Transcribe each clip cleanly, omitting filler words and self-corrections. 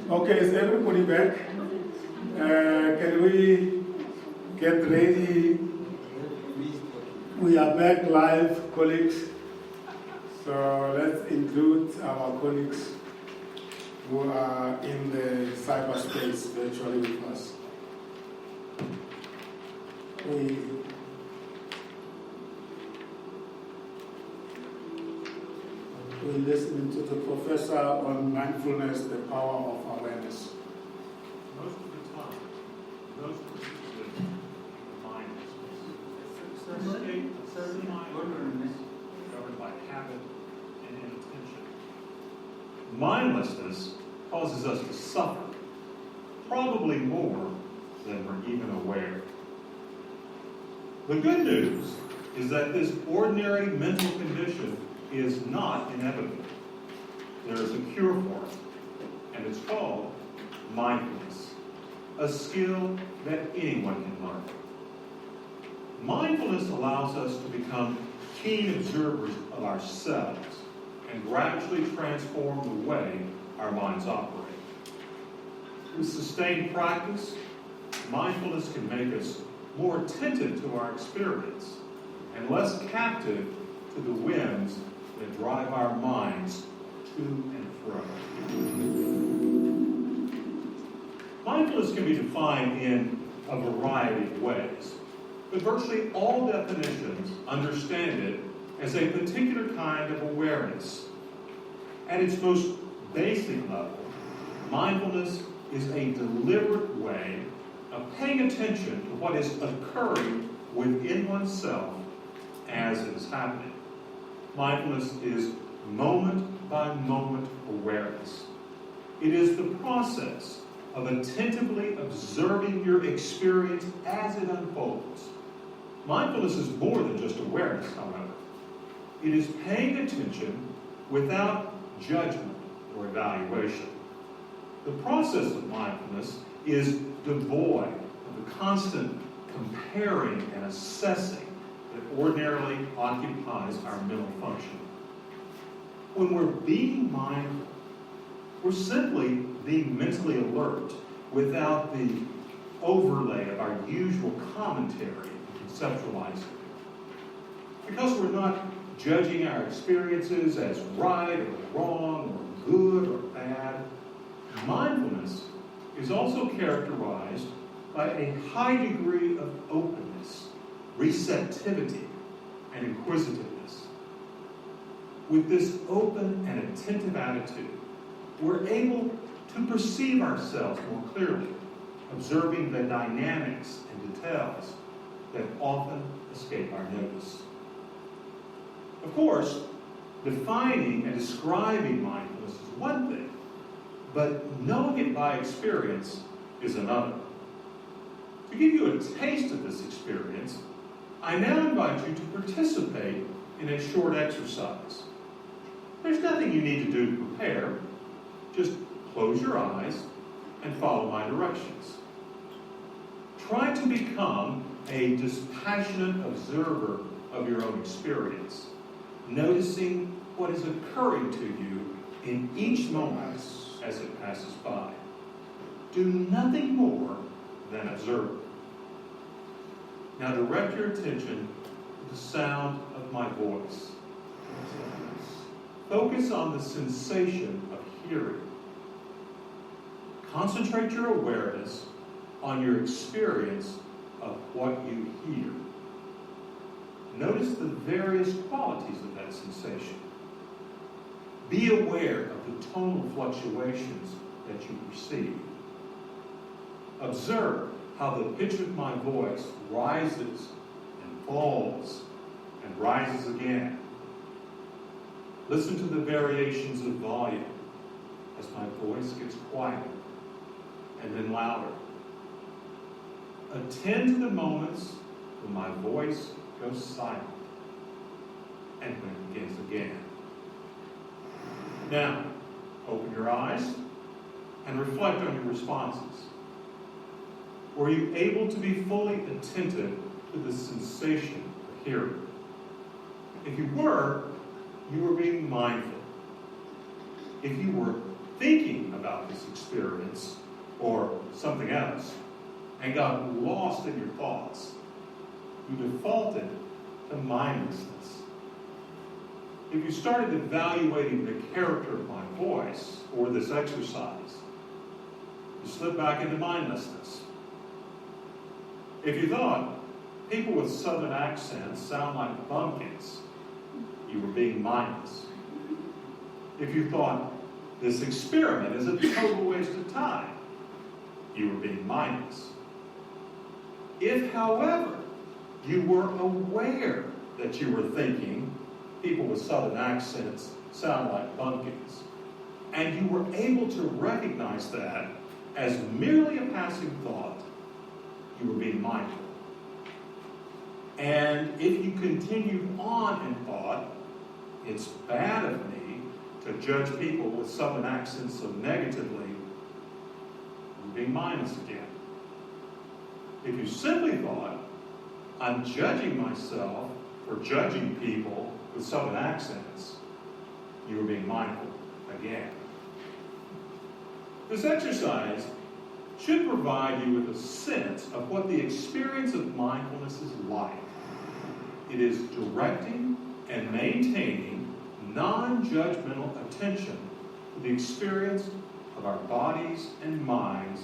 Okay, is everybody back? Can we get ready? We are back live, colleagues. So let's include our colleagues who are in the cyberspace virtually with us. We're listening to the professor on mindfulness, the power of awareness. Most of the time, most participants are mindless. It's a state of semi-awareness governed by habit and inattention. Mindlessness causes us to suffer, probably more than we're even aware. The good news is that this ordinary mental condition is not inevitable. There is a cure for it, and it's called mindfulness, a skill that anyone can learn. Mindfulness allows us to become keen observers of ourselves and gradually transform the way our minds operate. With sustained practice, mindfulness can make us more attentive to our experience and less captive to the winds that drive our minds to and fro. Mindfulness can be defined in a variety of ways, but virtually all definitions understand it as a particular kind of awareness. At its most basic level, mindfulness is a deliberate way of paying attention to what is occurring within oneself as it is happening. Mindfulness is moment-by-moment awareness. It is the process of attentively observing your experience as it unfolds. Mindfulness is more than just awareness, however. It is paying attention without judgment or evaluation. The process of mindfulness is devoid of the constant comparing and assessing that ordinarily occupies our mental function. When we're being mindful, we're simply being mentally alert without the overlay of our usual commentary and conceptualizing. Because we're not judging our experiences as right or wrong or good or bad, mindfulness is also characterized by a high degree of openness, receptivity, and inquisitiveness. With this open and attentive attitude, we're able to perceive ourselves more clearly, observing the dynamics and details that often escape our notice. Of course, defining and describing mindfulness is one thing, but knowing it by experience is another. To give you a taste of this experience, I now invite you to participate in a short exercise. There's nothing you need to do to prepare. Just close your eyes and follow my directions. Try to become a dispassionate observer of your own experience, noticing what is occurring to you in each moment as it passes by. Do nothing more than observe. Now direct your attention to the sound of my voice. Focus on the sensation of hearing. Concentrate your awareness on your experience of what you hear. Notice the various qualities of that sensation. Be aware of the tonal fluctuations that you perceive. Observe how the pitch of my voice rises and falls and rises again. Listen to the variations of volume as my voice gets quieter and then louder. Attend to the moments when my voice goes silent and when it begins again. Now, open your eyes and reflect on your responses. Were you able to be fully attentive to the sensation of hearing? If you were being mindful. If you were thinking about this experience or something else and got lost in your thoughts, you defaulted to mindlessness. If you started evaluating the character of my voice or this exercise, you slip back into mindlessness. If you thought people with southern accents sound like bumpkins, you were being mindless. If you thought this experiment is a total waste of time, you were being mindless. If, however, you were aware that you were thinking people with southern accents sound like bumpkins, and you were able to recognize that as merely a passing thought, you were being mindful. And if you continued on and thought, it's bad of me to judge people with southern accents so negatively, you're being mindless again. If you simply thought, I'm judging myself for judging people with southern accents, you were being mindful again. This exercise should provide you with a sense of what the experience of mindfulness is like. It is directing and maintaining non-judgmental attention to the experience of our bodies and minds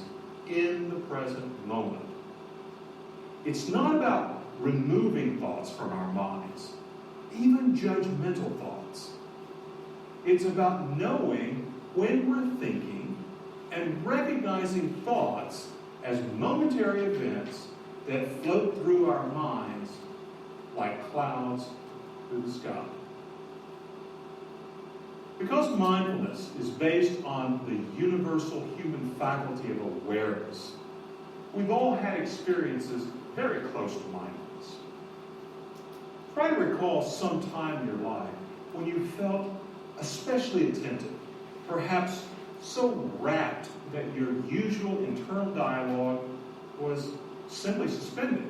in the present moment. It's not about removing thoughts from our minds, even judgmental thoughts. It's about knowing when we're thinking and recognizing thoughts as momentary events that float through our minds like clouds through the sky. Because mindfulness is based on the universal human faculty of awareness, we've all had experiences very close to mindfulness. Try to recall some time in your life when you felt especially attentive, perhaps so rapt that your usual internal dialogue was simply suspended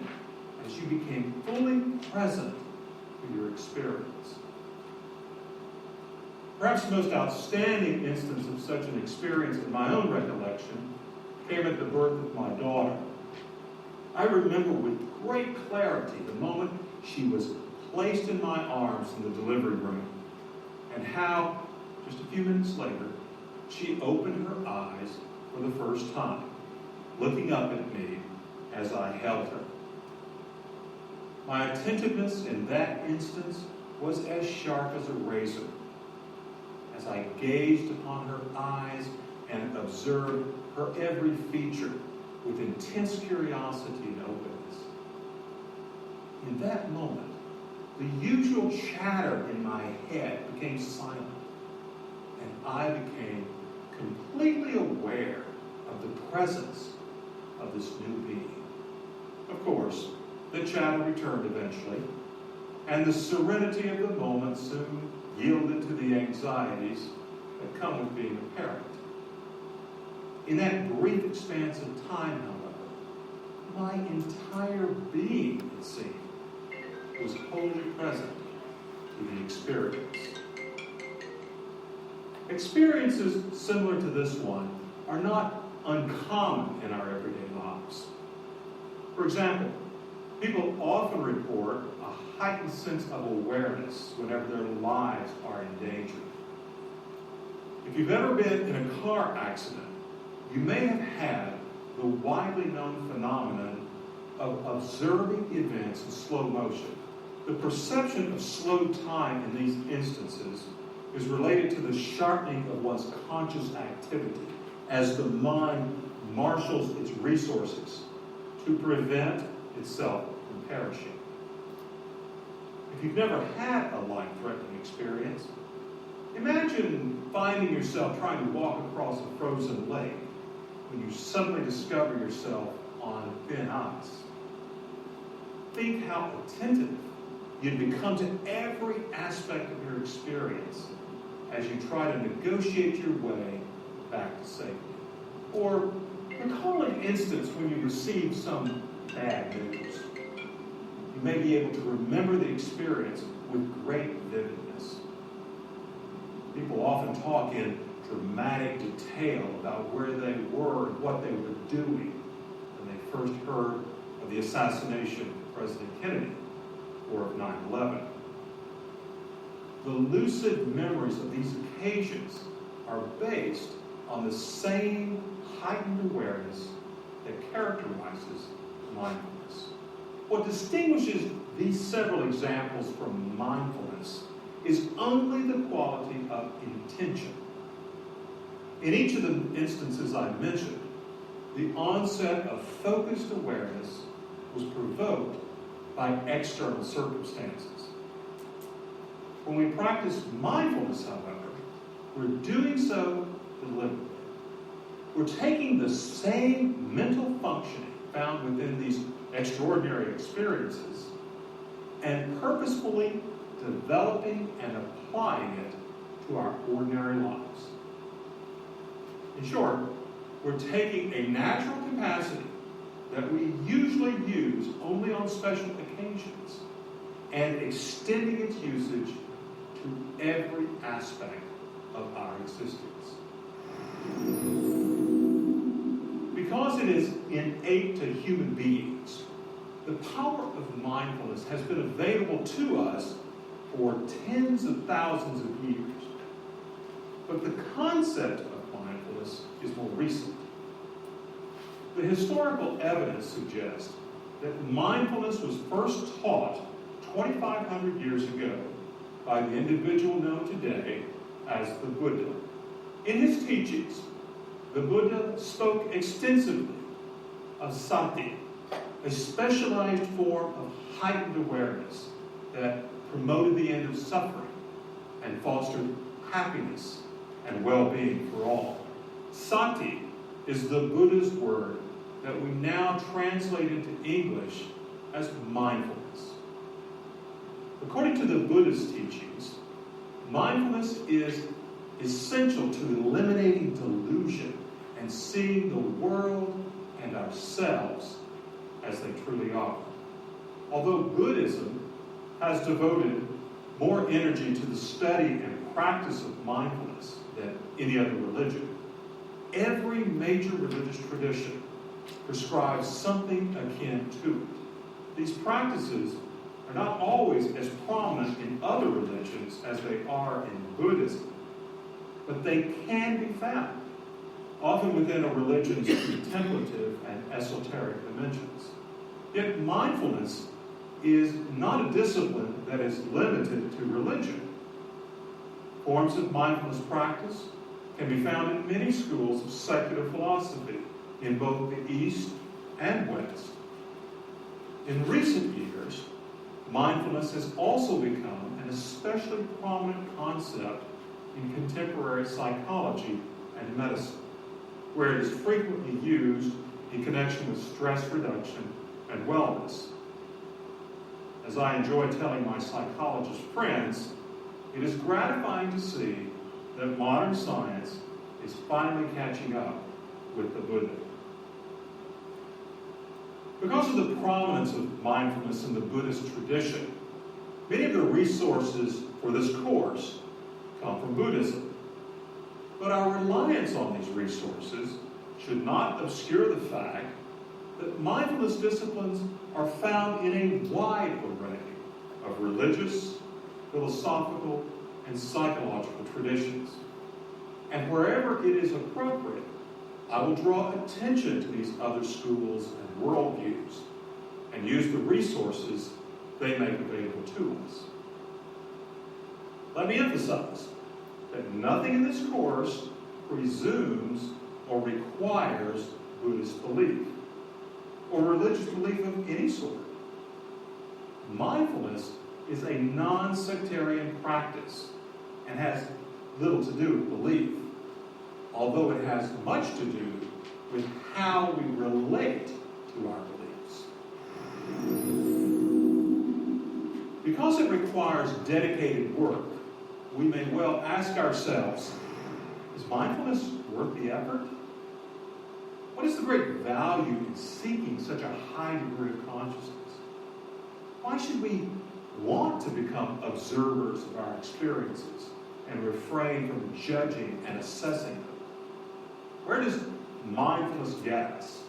as you became fully present to your experience. Perhaps the most outstanding instance of such an experience in my own recollection came at the birth of my daughter. I remember with great clarity the moment she was placed in my arms in the delivery room, and how, just a few minutes later, she opened her eyes for the first time, looking up at me as I held her. My attentiveness in that instance was as sharp as a razor, as I gazed upon her eyes and observed her every feature with intense curiosity and openness. In that moment, the usual chatter in my head became silent, and I became completely aware of the presence of this new being. Of course, the chatter returned eventually, and the serenity of the moment soon yielded to the anxieties that come with being a parent. In that brief expanse of time, however, my entire being, it seemed, was wholly present to the experience. Experiences similar to this one are not uncommon in our everyday lives. For example, people often report a heightened sense of awareness whenever their lives are in danger. If you've ever been in a car accident, you may have had the widely known phenomenon of observing events in slow motion. The perception of slow time in these instances is related to the sharpening of one's conscious activity as the mind marshals its resources to prevent itself from perishing. If you've never had a life-threatening experience, imagine finding yourself trying to walk across a frozen lake when you suddenly discover yourself on thin ice. Think how attentive you'd become to every aspect of your experience as you try to negotiate your way back to safety. Or recall an instance when you received some bad news. You may be able to remember the experience with great vividness. People often talk in dramatic detail about where they were and what they were doing when they first heard of the assassination of President Kennedy or of 9/11. The lucid memories of these occasions are based on the same heightened awareness that characterizes mindfulness. What distinguishes these several examples from mindfulness is only the quality of intention. In each of the instances I mentioned, the onset of focused awareness was provoked by external circumstances. When we practice mindfulness, however, we're doing so deliberately. We're taking the same mental functioning found within these extraordinary experiences and purposefully developing and applying it to our ordinary lives. In short, we're taking a natural capacity that we usually use only on special occasions and extending its usage to every aspect of our existence. Because it is innate to human beings, the power of mindfulness has been available to us for tens of thousands of years. But the concept of mindfulness is more recent. The historical evidence suggests that mindfulness was first taught 2,500 years ago by the individual known today as the Buddha. In his teachings, the Buddha spoke extensively of sati, a specialized form of heightened awareness that promoted the end of suffering and fostered happiness and well-being for all. Sati is the Buddha's word that we now translate into English as mindfulness. According to the Buddha's teachings, mindfulness is essential to eliminating delusion and seeing the world and ourselves as they truly are. Although Buddhism has devoted more energy to the study and practice of mindfulness than any other religion, every major religious tradition prescribes something akin to it. These practices are not always as prominent in other religions as they are in Buddhism, but they can be found, often within a religion's contemplative and esoteric dimensions. Yet mindfulness is not a discipline that is limited to religion. Forms of mindfulness practice can be found in many schools of secular philosophy in both the East and West. In recent years, mindfulness has also become an especially prominent concept in contemporary psychology and medicine, where it is frequently used in connection with stress reduction and wellness. As I enjoy telling my psychologist friends, it is gratifying to see that modern science is finally catching up with the Buddha. Because of the prominence of mindfulness in the Buddhist tradition, many of the resources for this course come from Buddhism. But our reliance on these resources should not obscure the fact that mindfulness disciplines are found in a wide array of religious, philosophical, and psychological traditions. And wherever it is appropriate, I will draw attention to these other schools and worldviews and use the resources they make available to us. Let me emphasize that nothing in this course presumes or requires Buddhist belief or religious belief of any sort. Mindfulness is a non-sectarian practice and has little to do with belief, although it has much to do with how we relate to our beliefs. Because it requires dedicated work, we may well ask ourselves, is mindfulness worth the effort? What is the great value in seeking such a high degree of consciousness? Why should we want to become observers of our experiences and refrain from judging and assessing them. Where does mindfulness get us?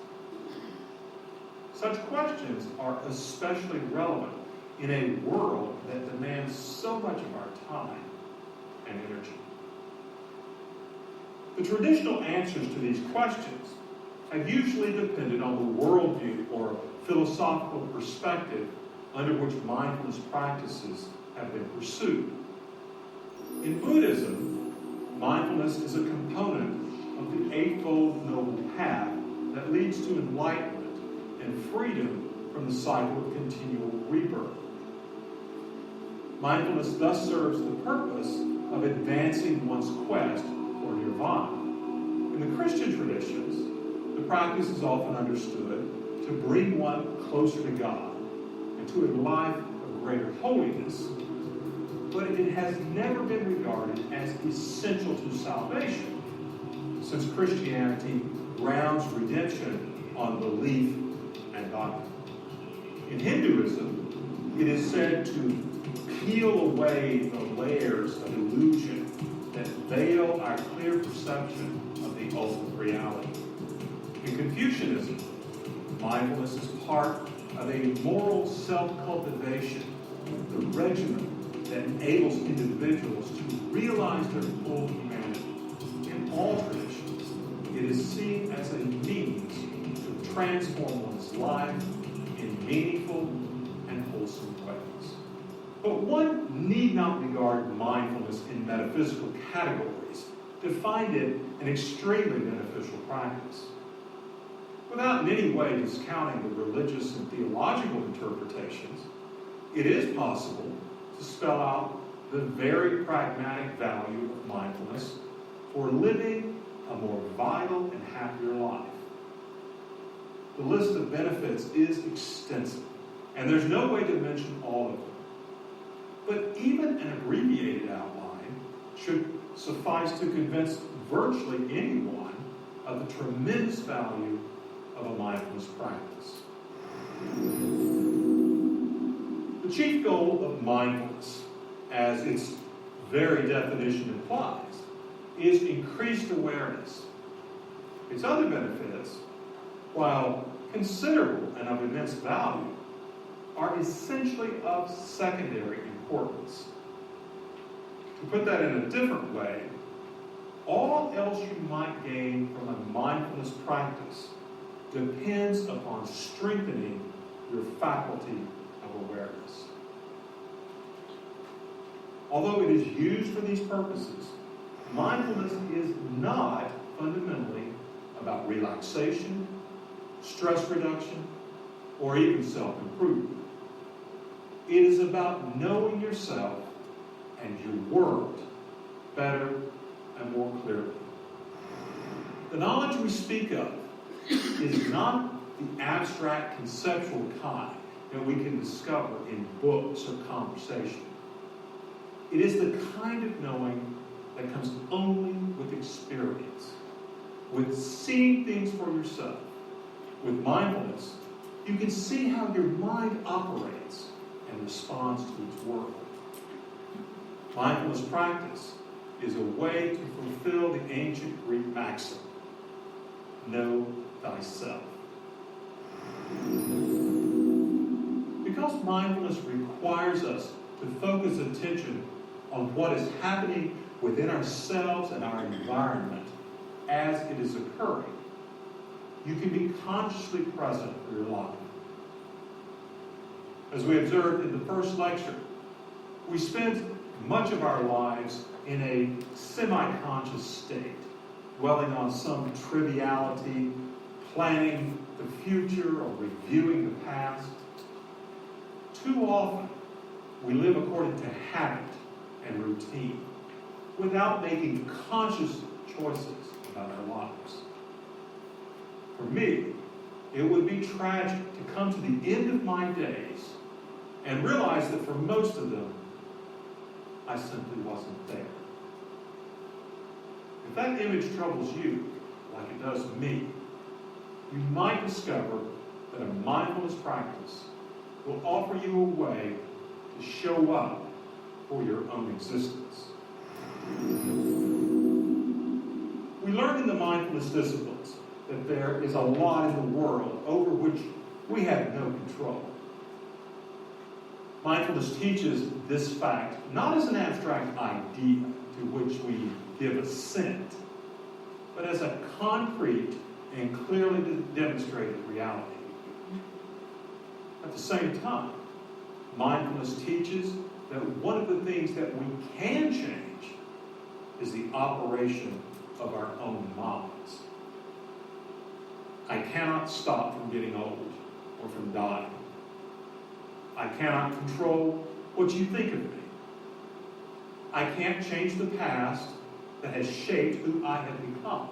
Such questions are especially relevant in a world that demands so much of our time and energy. The traditional answers to these questions have usually depended on the worldview or philosophical perspective under which mindfulness practices have been pursued. In Buddhism, mindfulness is a component of the Eightfold Noble Path that leads to enlightenment and freedom from the cycle of continual rebirth. Mindfulness thus serves the purpose of advancing one's quest for nirvana. In the Christian traditions, the practice is often understood to bring one closer to God and to a life of greater holiness, but it has never been regarded as essential to salvation, since Christianity grounds redemption on belief and doctrine. In Hinduism, it is said to peel away the layers of illusion that veil our clear perception of the ultimate reality. In Confucianism, mindfulness is part of a moral self-cultivation, the regimen that enables individuals to realize their full humanity. In all traditions, it is seen as a means to transform one's life in meaningful and wholesome ways. But one need not regard mindfulness in metaphysical categories to find it an extremely beneficial practice. Without in any way discounting the religious and theological interpretations, it is possible to spell out the very pragmatic value of mindfulness for living a more vital and happier life. The list of benefits is extensive, and there's no way to mention all of them. But even an abbreviated outline should suffice to convince virtually anyone of the tremendous value of a mindfulness practice. The chief goal of mindfulness, as its very definition implies, is increased awareness. Its other benefits, while considerable and of immense value, are essentially of secondary importance. To put that in a different way, all else you might gain from a mindfulness practice depends upon strengthening your faculty of awareness. Although it is used for these purposes, mindfulness is not fundamentally about relaxation, stress reduction, or even self-improvement. It is about knowing yourself and your world better and more clearly. The knowledge we speak of is not the abstract conceptual kind that we can discover in books or conversation. It is the kind of knowing that comes only with experience, with seeing things for yourself. With mindfulness, you can see how your mind operates and responds to its world. Mindfulness practice is a way to fulfill the ancient Greek maxim, know thyself. Because mindfulness requires us to focus attention on what is happening within ourselves and our environment as it is occurring, you can be consciously present for your life. As we observed in the first lecture, we spend much of our lives in a semi-conscious state, dwelling on some triviality, planning the future, or reviewing the past. Too often, we live according to habit and routine, without making conscious choices about our lives. For me, it would be tragic to come to the end of my days and realize that for most of them, I simply wasn't there. If that image troubles you, like it does me, you might discover that a mindfulness practice will offer you a way to show up for your own existence. We learn in the mindfulness disciplines that there is a lot in the world over which we have no control. Mindfulness teaches this fact not as an abstract idea to which we give assent, but as a concrete and clearly demonstrated reality. At the same time, mindfulness teaches that one of the things that we can change is the operation of our own minds. I cannot stop from getting old or from dying. I cannot control what you think of me. I can't change the past that has shaped who I have become.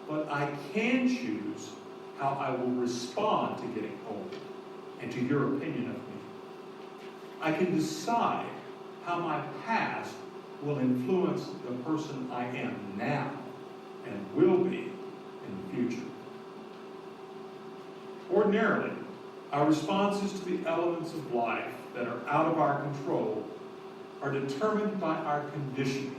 But I can choose how I will respond to getting old and to your opinion of me. I can decide how my past will influence the person I am now and will be in the future. Ordinarily, our responses to the elements of life that are out of our control are determined by our conditioning.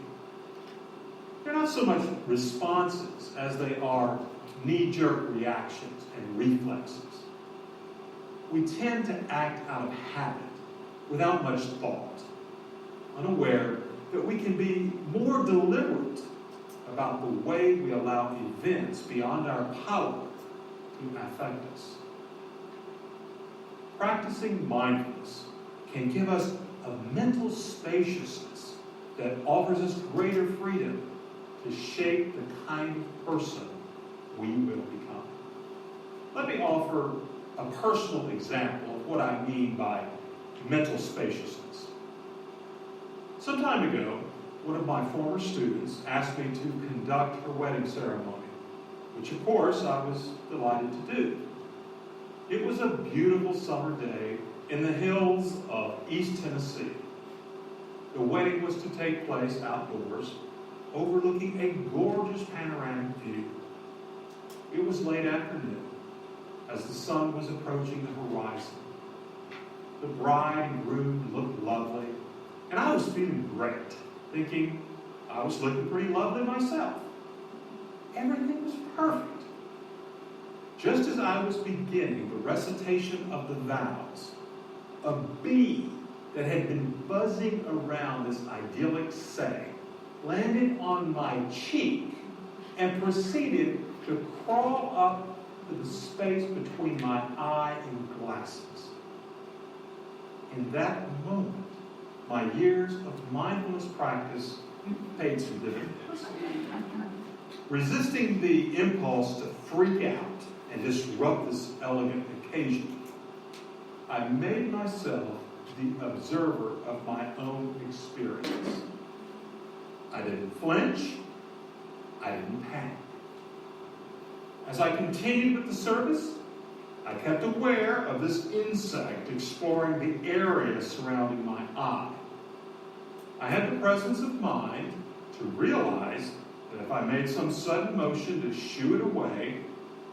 They're not so much responses as they are knee-jerk reactions and reflexes. We tend to act out of habit, without much thought, unaware that we can be more deliberate about the way we allow events beyond our power to affect us. Practicing mindfulness can give us a mental spaciousness that offers us greater freedom to shape the kind of person we will become. Let me offer a personal example of what I mean by mental spaciousness. Some time ago, one of my former students asked me to conduct her wedding ceremony, which of course I was delighted to do. It was a beautiful summer day in the hills of East Tennessee. The wedding was to take place outdoors, overlooking a gorgeous panoramic view. It was late afternoon, as the sun was approaching the horizon. The bride and groom looked lovely, and I was feeling great, thinking I was looking pretty lovely myself. Everything was perfect. Just as I was beginning the recitation of the vows, a bee that had been buzzing around this idyllic setting landed on my cheek and proceeded to crawl up to the space between my eye and glasses. In that moment, my years of mindfulness practice paid some dividends. Resisting the impulse to freak out and disrupt this elegant occasion, I made myself the observer of my own experience. I didn't flinch. I didn't panic. As I continued with the service, I kept aware of this insect exploring the area surrounding my eye. I had the presence of mind to realize that if I made some sudden motion to shoo it away,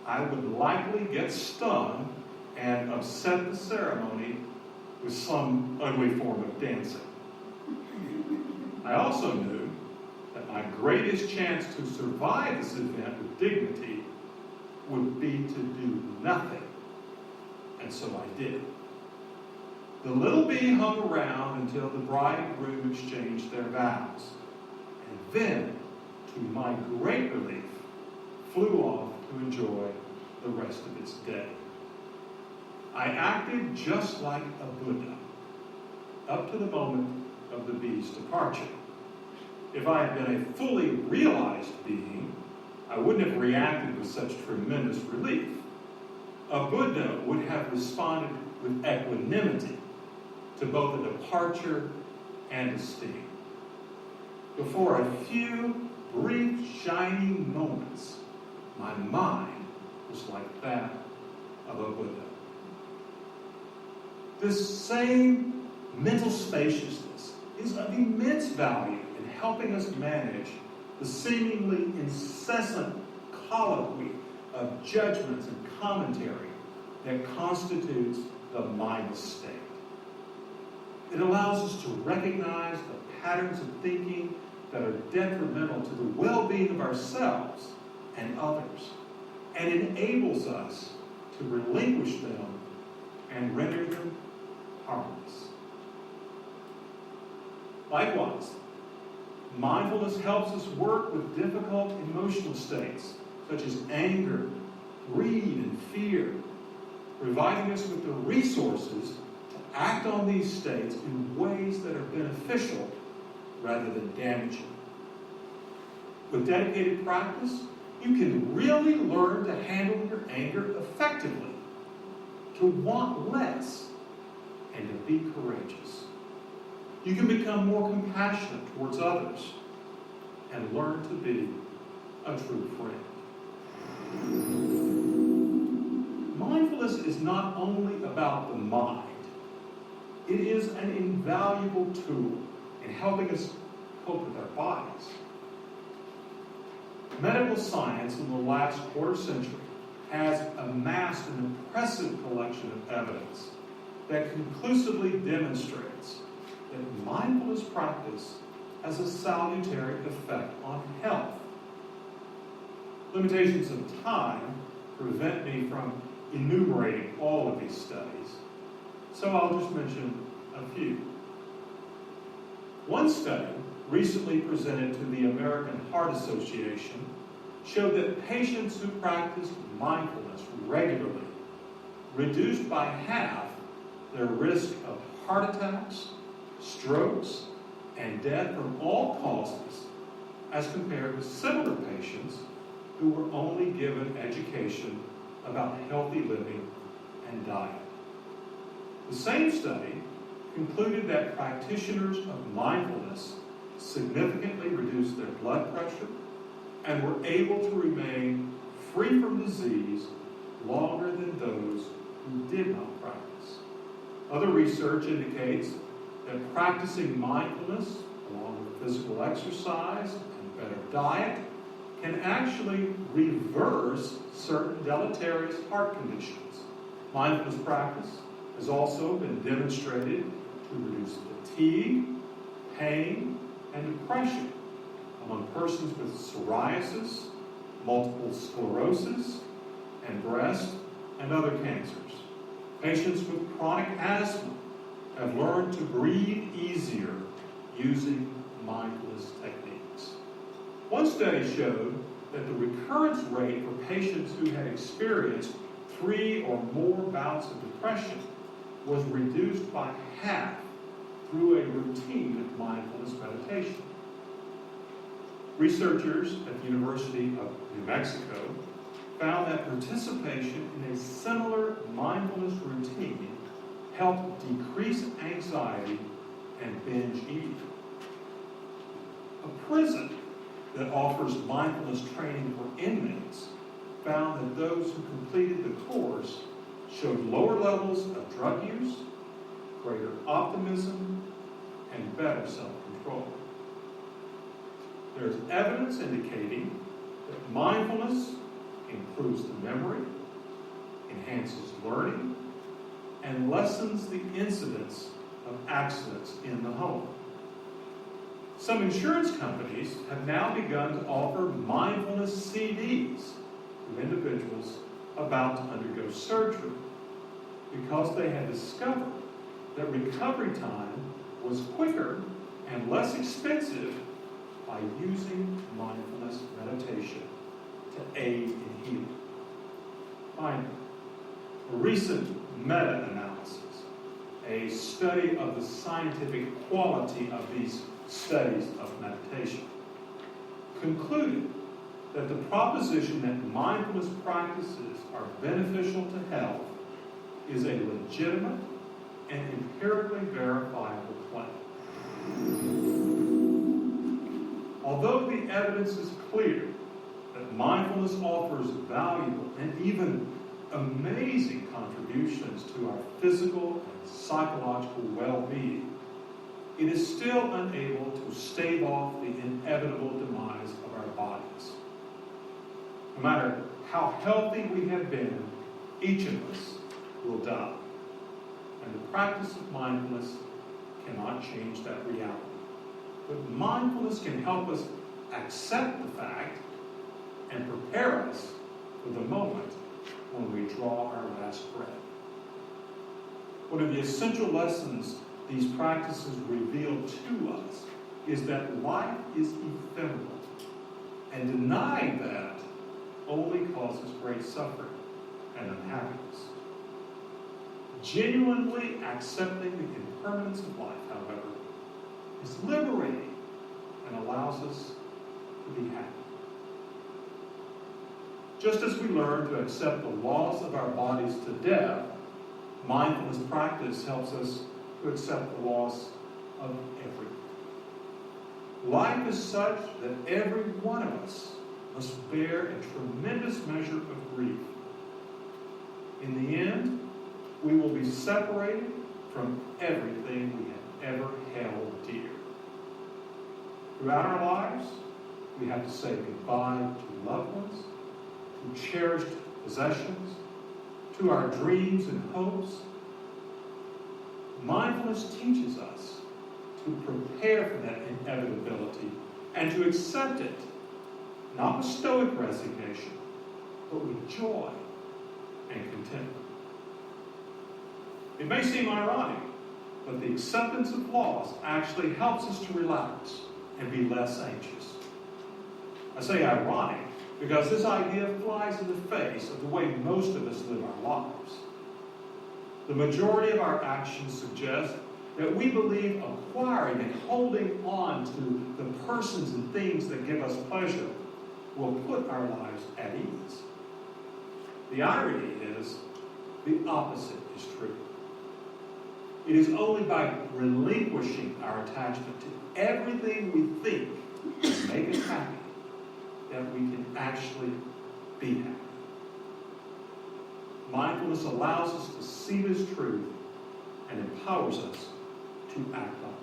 I would likely get stung and upset the ceremony with some ugly form of dancing. I also knew that my greatest chance to survive this event with dignity would be to do nothing. And so I did. The little bee hung around until the bride and groom exchanged their vows. And then, to my great relief, flew off to enjoy the rest of its day. I acted just like a Buddha, up to the moment of the bee's departure. If I had been a fully realized being, I wouldn't have reacted with such tremendous relief. A Buddha would have responded with equanimity to both a departure and a sting. For a few brief, shining moments, my mind was like that of a Buddha. This same mental spaciousness is of immense value in helping us manage the seemingly incessant colloquy of judgments and commentary that constitutes the mindless state. It allows us to recognize the patterns of thinking that are detrimental to the well-being of ourselves and others, and enables us to relinquish them and render them harmless. Likewise, mindfulness helps us work with difficult emotional states, such as anger, greed, and fear, providing us with the resources to act on these states in ways that are beneficial rather than damaging. With dedicated practice, you can really learn to handle your anger effectively, to want less, and to be courageous. You can become more compassionate towards others and learn to be a true friend. Mindfulness is not only about the mind. It is an invaluable tool in helping us cope with our bodies. Medical science in the last quarter century has amassed an impressive collection of evidence that conclusively demonstrates that mindfulness practice has a salutary effect on health. Limitations of time prevent me from enumerating all of these studies, so I'll just mention a few. One study, recently presented to the American Heart Association, showed that patients who practiced mindfulness regularly reduced by half their risk of heart attacks, strokes, and death from all causes as compared with similar patients who were only given education about healthy living and diet. The same study concluded that practitioners of mindfulness significantly reduced their blood pressure and were able to remain free from disease longer than those who did not practice. Other research indicates that practicing mindfulness, along with physical exercise and better diet, can actually reverse certain deleterious heart conditions. Mindfulness practice has also been demonstrated to reduce fatigue, pain, and depression among persons with psoriasis, multiple sclerosis, and breast and other cancers. Patients with chronic asthma have learned to breathe easier using mindfulness techniques. One study showed that the recurrence rate for patients who had experienced 3 or more bouts of depression was reduced by half through a routine of mindfulness meditation. Researchers at the University of New Mexico found that participation in a similar mindfulness routine helped decrease anxiety and binge eating. A prison that offers mindfulness training for inmates found that those who completed the course showed lower levels of drug use, greater optimism, and better self-control. There is evidence indicating that mindfulness improves the memory, enhances learning, and lessens the incidence of accidents in the home. Some insurance companies have now begun to offer mindfulness CDs to individuals about to undergo surgery because they had discovered that recovery time was quicker and less expensive by using mindfulness meditation to aid in healing. Finally, a recent meta-analysis, a study of the scientific quality of these studies of meditation, concluded that the proposition that mindfulness practices are beneficial to health is a legitimate and empirically verifiable claim. Although the evidence is clear that mindfulness offers valuable and even amazing contributions to our physical and psychological well-being, it is still unable to stave off the inevitable demise of our bodies. No matter how healthy we have been, each of us will die. And the practice of mindfulness cannot change that reality. But mindfulness can help us accept the fact and prepare us for the moment when we draw our last breath. One of the essential lessons these practices reveal to us is that life is ephemeral, and denying that only causes great suffering and unhappiness. Genuinely accepting the impermanence of life, however, is liberating and allows us to be happy. Just as we learn to accept the loss of our bodies to death, mindfulness practice helps us to accept the loss of everything. Life is such that every one of us must bear a tremendous measure of grief. In the end, we will be separated from everything we have ever held dear. Throughout our lives, we have to say goodbye to loved ones, to cherished possessions, to our dreams and hopes. Mindfulness teaches us to prepare for that inevitability and to accept it, not with stoic resignation, but with joy and contentment. It may seem ironic, but the acceptance of loss actually helps us to relax and be less anxious. I say ironic because this idea flies in the face of the way most of us live our lives. The majority of our actions suggest that we believe acquiring and holding on to the persons and things that give us pleasure will put our lives at ease. The irony is the opposite is true. It is only by relinquishing our attachment to everything we think will make us happy that we can actually be happy. Mindfulness allows us to see this truth and empowers us to act on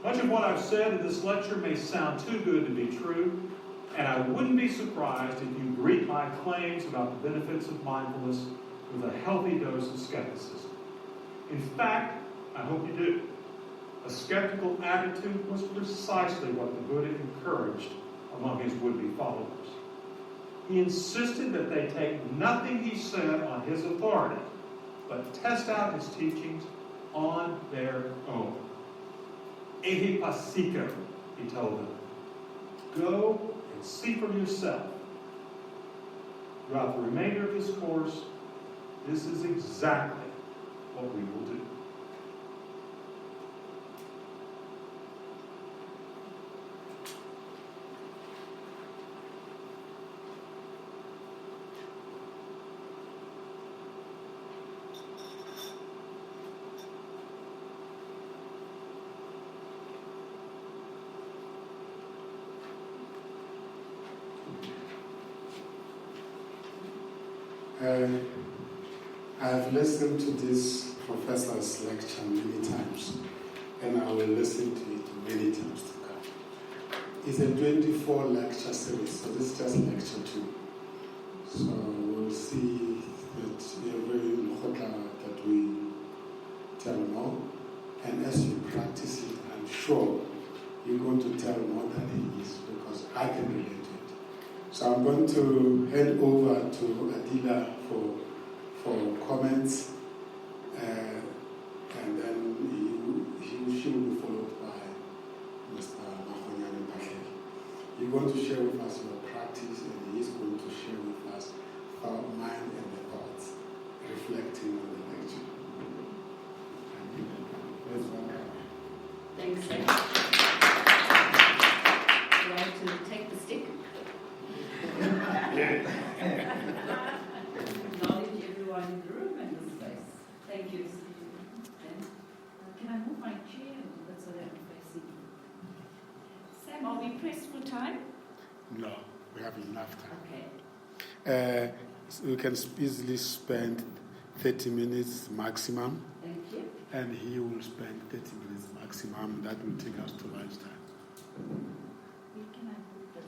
it. Much of what I've said in this lecture may sound too good to be true, and I wouldn't be surprised if you greet my claims about the benefits of mindfulness with a healthy dose of skepticism. In fact, I hope you do. A skeptical attitude was precisely what the Buddha encouraged among his would-be followers. He insisted that they take nothing he said on his authority, but test out his teachings on their own. Ehipasika, he told them. Go and see for yourself. Throughout the remainder of his course, this is exactly what we will do. I've listened to this professor's lecture many times, and I will listen to it many times to come. It's a 24 lecture series, so this is just lecture 2. So we'll see that every LEKGOTLA that we tell more, and as you practice it, I'm sure you're going to tell more than he is, because I can relate to it. So I'm going to hand over to Adila for comments, and then she will be followed by Mr. Mahonyan Patel. You're going to share with us your practice, and he's going to share with us our mind and the thoughts, reflecting on the lecture. Let's welcome. Thanks, Ed. Do I have to take the stick? Acknowledge everyone in the room and the space. Thank you, Stephen. Can I move my chair so that I'm facing you? Sam, are we pressed for time? No, we have enough time. Okay. So we can easily spend 30 minutes maximum, Thank you. and he will spend 30 minutes maximum. That will take us to lunchtime. Where can I put this?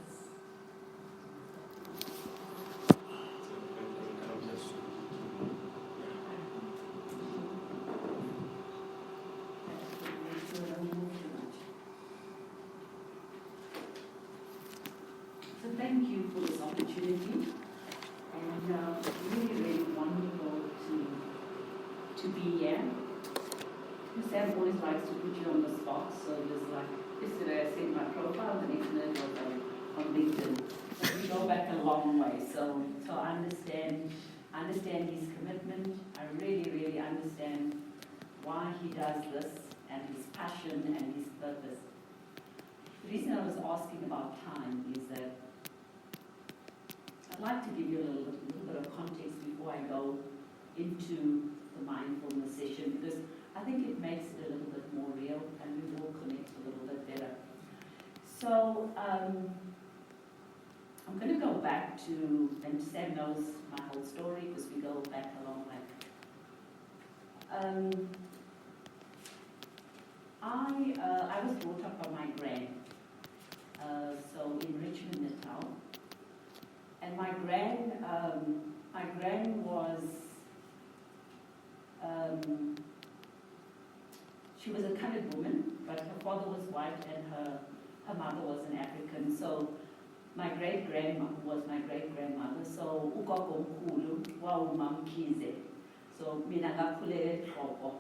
So thank you for this opportunity, and really, really wonderful to be here. Sam always likes to put you on the spot, so just like yesterday I sent my profile, the next minute was on LinkedIn. But we go back a long way, so I understand his commitment. I really, really understand why he does this, and his passion and his purpose. The reason I was asking about time is that I'd like to give you a little bit of context before I go into the mindfulness session, because I think it makes it a little bit more real and we will connect a little bit better. So I'm going to go back to, and Sam knows my whole story because we go back a long way. I was brought up by my gran, so in Richmond, Natal. And my gran was, she was a colored woman, but her father was white and her mother was an African. So my great-grandmother was my great-grandmother. So ugogo-mkhulu wawumamkhize. So mina ngakhulele eXhopo.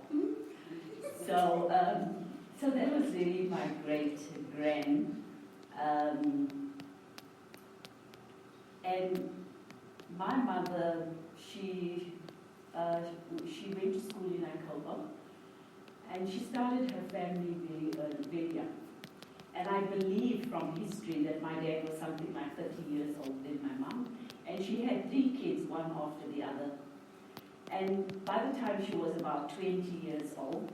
So that was really my great-gran. And my mother, she went to school in Kopanong, and she started her family very young. And I believe from history that my dad was something like 30 years older than my mom, and she had 3 kids, one after the other. And by the time she was about 20 years old,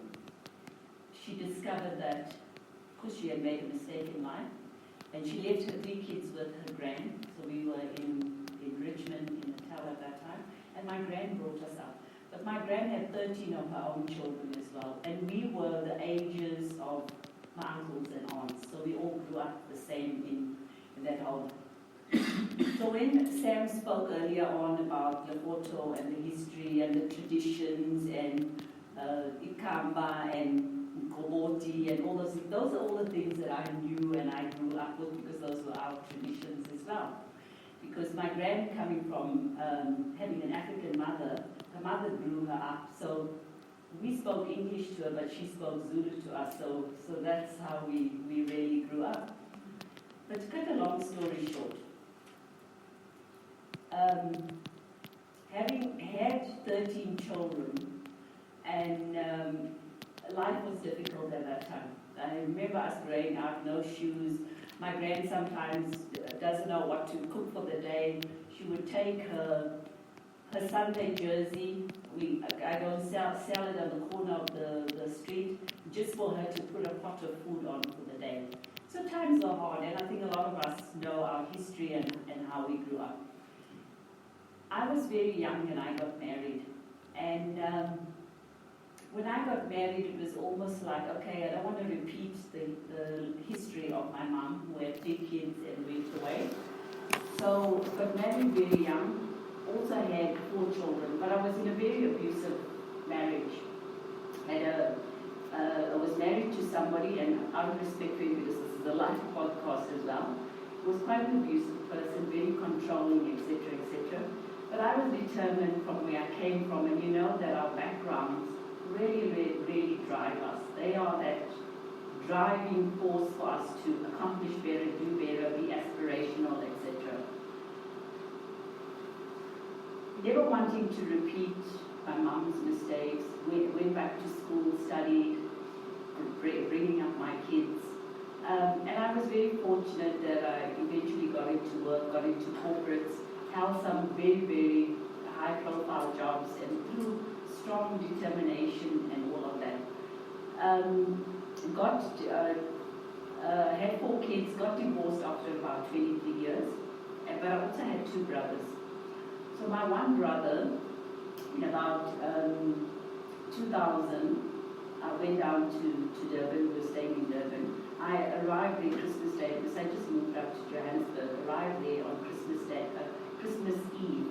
she discovered that, because she had made a mistake in life, and she left her 3 kids with her gran. So we were in Richmond, in Natal at that time, and my gran brought us up. But my gran had 13 of her own children as well, and we were the ages of my uncles and aunts, so we all grew up the same in that home. So when Sam spoke earlier on about Lekgotla and the history and the traditions and Ikamba and Koboti and all those are all the things that I knew and I grew up with, because those were our traditions as well. Because my gran, coming from having an African mother, her mother grew her up, so we spoke English to her, but she spoke Zulu to us, so that's how we really grew up. But to cut a long story short, having had 13 children, and life was difficult at that time. I remember us growing up, no shoes. My gran sometimes doesn't know what to cook for the day. She would take her Sunday jersey. I go and sell it on the corner of the street just for her to put a pot of food on for the day. So times were hard, and I think a lot of us know our history and how we grew up. I was very young when I got married, and when I got married, it was almost like, okay, I don't want to repeat the history of my mom, who had 3 kids and went away. So, got married very young, also had 4 children, but I was in a very abusive marriage. I was married to somebody, and out of respect for you, because this is a live podcast as well, was quite an abusive person, very controlling, etc., etc. But I was determined from where I came from, and you know that our backgrounds really, really, really drive us. They are that driving force for us to accomplish better, do better, be aspirational, etc. Never wanting to repeat my mom's mistakes, went back to school, studied, bringing up my kids. And I was very fortunate that I eventually got into work, got into corporates, held some very, very high-profile jobs, and through strong determination and all of that. Had 4 kids, got divorced after about 23 years, but I also had 2 brothers. So my one brother, in about 2000, I went down to Durban. We were staying in Durban. I arrived there Christmas Day, because I just moved up to Johannesburg, arrived there on Christmas Day, Christmas Eve.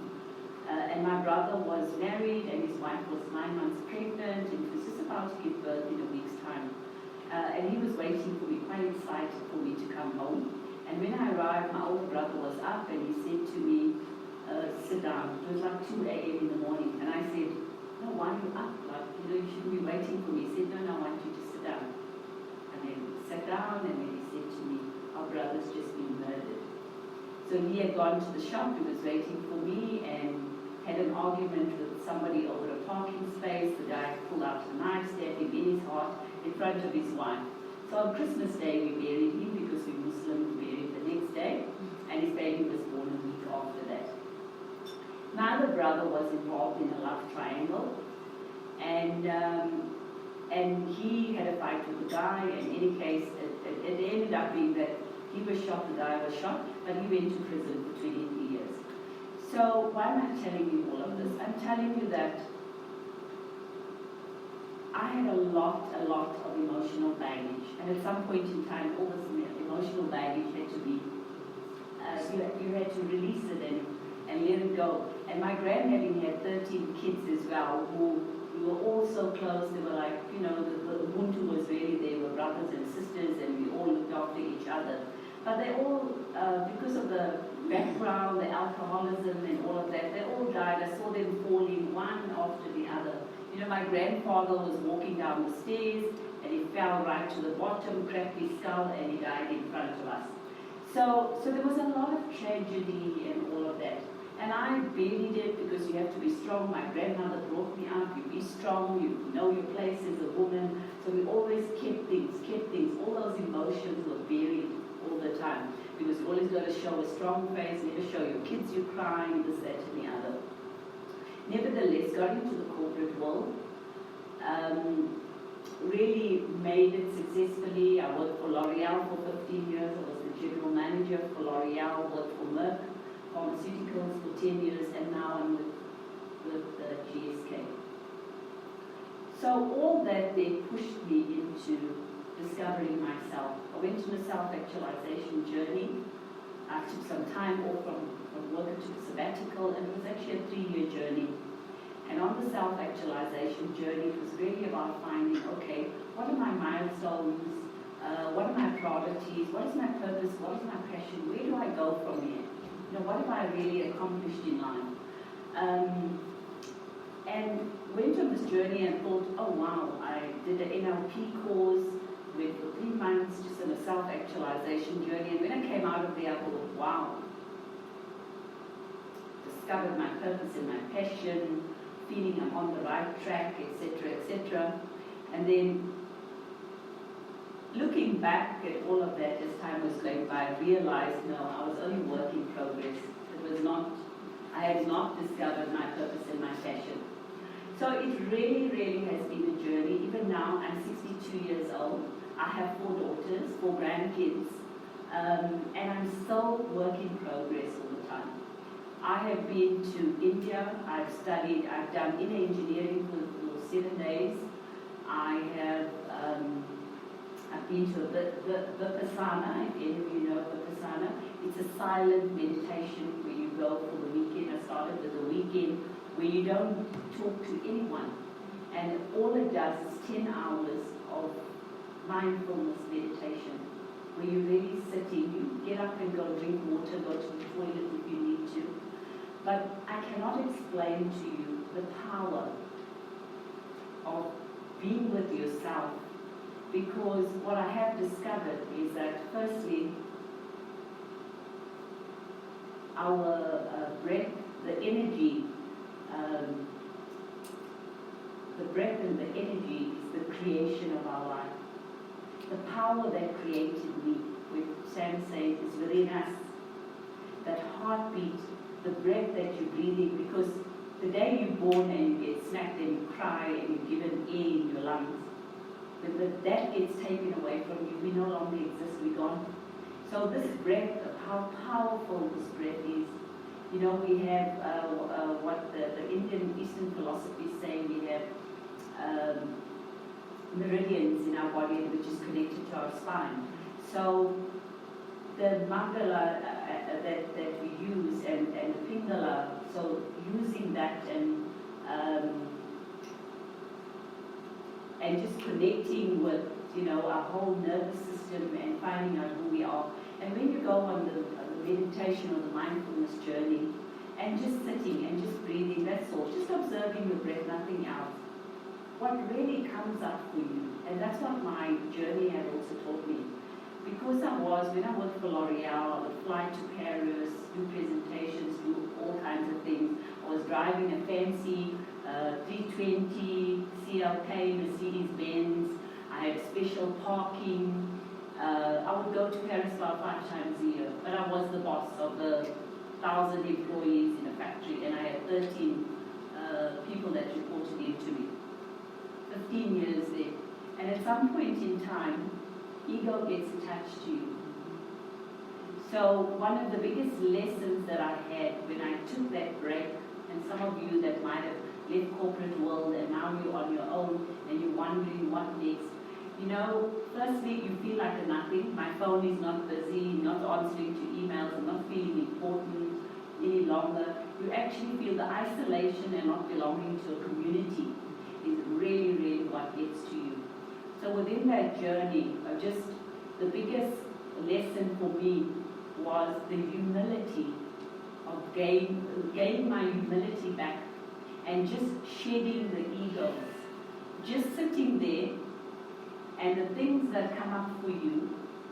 And my brother was married, and his wife was 9 months pregnant, and he was just about to give birth in a week's time. And he was waiting for me, quite excited for me to come home. And when I arrived, my older brother was why are you up? Like, you shouldn't be waiting for me. He said, no, I want you to sit down. And then we sat down, and then he said to me, our brother's just been murdered. So he had gone to the shop, he was waiting for me, and had an argument with somebody over a parking space. The guy pulled out a knife, stabbed him in his heart in front of his wife. So on Christmas Day we buried him because we Muslim buried the next day, and his baby was born a week after that. My other brother was involved in a love triangle, and he had a fight with the guy. In any case, it ended up being that he was shot, the guy was shot, but he went to prison for 23 years. So why am I telling you all of this? I'm telling you that I had a lot of emotional baggage, and at some point in time, all this emotional baggage had to be, you had to release it and let it go. And my grandmother had 13 kids as well, who we were all so close. They were like, the Ubuntu was really, they were brothers and sisters, and we all looked after each other. But they all, because of the background, the alcoholism and all of that, they all died. I saw them falling one after the other. My grandfather was walking down the stairs, and he fell right to the bottom, cracked his skull, and he died in front of us. So there was a lot of tragedy and all of that. And I buried it because you have to be strong. My grandmother brought me up, you be strong, you know your place as a woman. So we always kept things. All those emotions were buried all the time. Because you always got to show a strong face, never show your kids you're crying, this, that, and the other. Nevertheless, got into the corporate world, really made it successfully. I worked for L'Oreal for 15 years. I was the general manager for L'Oreal, worked for Merck Pharmaceuticals for 10 years, and now I'm with GSK. So all that then pushed me into discovering myself. I went on a self-actualization journey. I took some time off from work, I took a sabbatical, and it was actually a 3-year journey. And on the self-actualization journey, it was really about finding, okay, what are my milestones? What are my priorities? What is my purpose? What is my passion? Where do I go from here? What have I really accomplished in life? And went on this journey and thought, oh wow, I did an NLP course, went for 3 months just on a self-actualization journey. And when I came out of there, I thought, wow, discovered my purpose and my passion, feeling I'm on the right track, etc., etc. And then looking back at all of that as time was going by, I realized, no, I was only work in progress. It was not, I had not discovered my purpose and my passion. So it really, really has been a journey. Even now, I'm 62 years old. I have 4 daughters, 4 grandkids, and I'm still work in progress all the time. I have been to India. I've studied, I've done inner engineering for 7 days. I have I've been to Vipassana, if any of you know Vipassana. It's a silent meditation where you go for the weekend. I started with a weekend where you don't talk to anyone. And all it does is 10 hours of mindfulness meditation, where you're really sitting. You get up and go drink water, go to the toilet if you need to. But I cannot explain to you the power of being with yourself. Because what I have discovered is that, firstly, our breath, the energy, the breath and the energy is the creation of our life. The power that created me, which Sam says is within us. That heartbeat, the breath that you're breathing, because the day you're born and you get snapped and you cry and you're given air in your lungs, when that gets taken away from you, we no longer exist, we're gone. So this breath, how powerful this breath is. We have what the Indian Eastern philosophy is saying, we have meridians in our body which is connected to our spine. So the Mangala that we use and the Pingala, so using that and just connecting with our whole nervous system and finding out who we are. And when you go on the meditation or the mindfulness journey, and just sitting and just breathing, that's all. Just observing your breath, nothing else. What really comes up for you, and that's what my journey had also taught me. Because when I worked for L'Oreal, I would fly to Paris, do presentations, do all kinds of things. I was driving a fancy 320 CLK Mercedes-Benz. I had special parking. I would go to Paris about 5 times a year, but I was the boss of the 1,000 employees in a factory, and I had 13 people that reported into me. 15 years there. And at some point in time, ego gets attached to you. So one of the biggest lessons that I had when I took that break, and some of you that might have left corporate world and now you're on your own and you're wondering what next, firstly you feel like a nothing. My phone is not busy, not answering to emails, I'm not feeling important any longer. You actually feel the isolation and not belonging to a community is really, really what gets to you. So within that journey, just the biggest lesson for me was the humility of gain my humility back and just shedding the egos. Just sitting there, and the things that come up for you,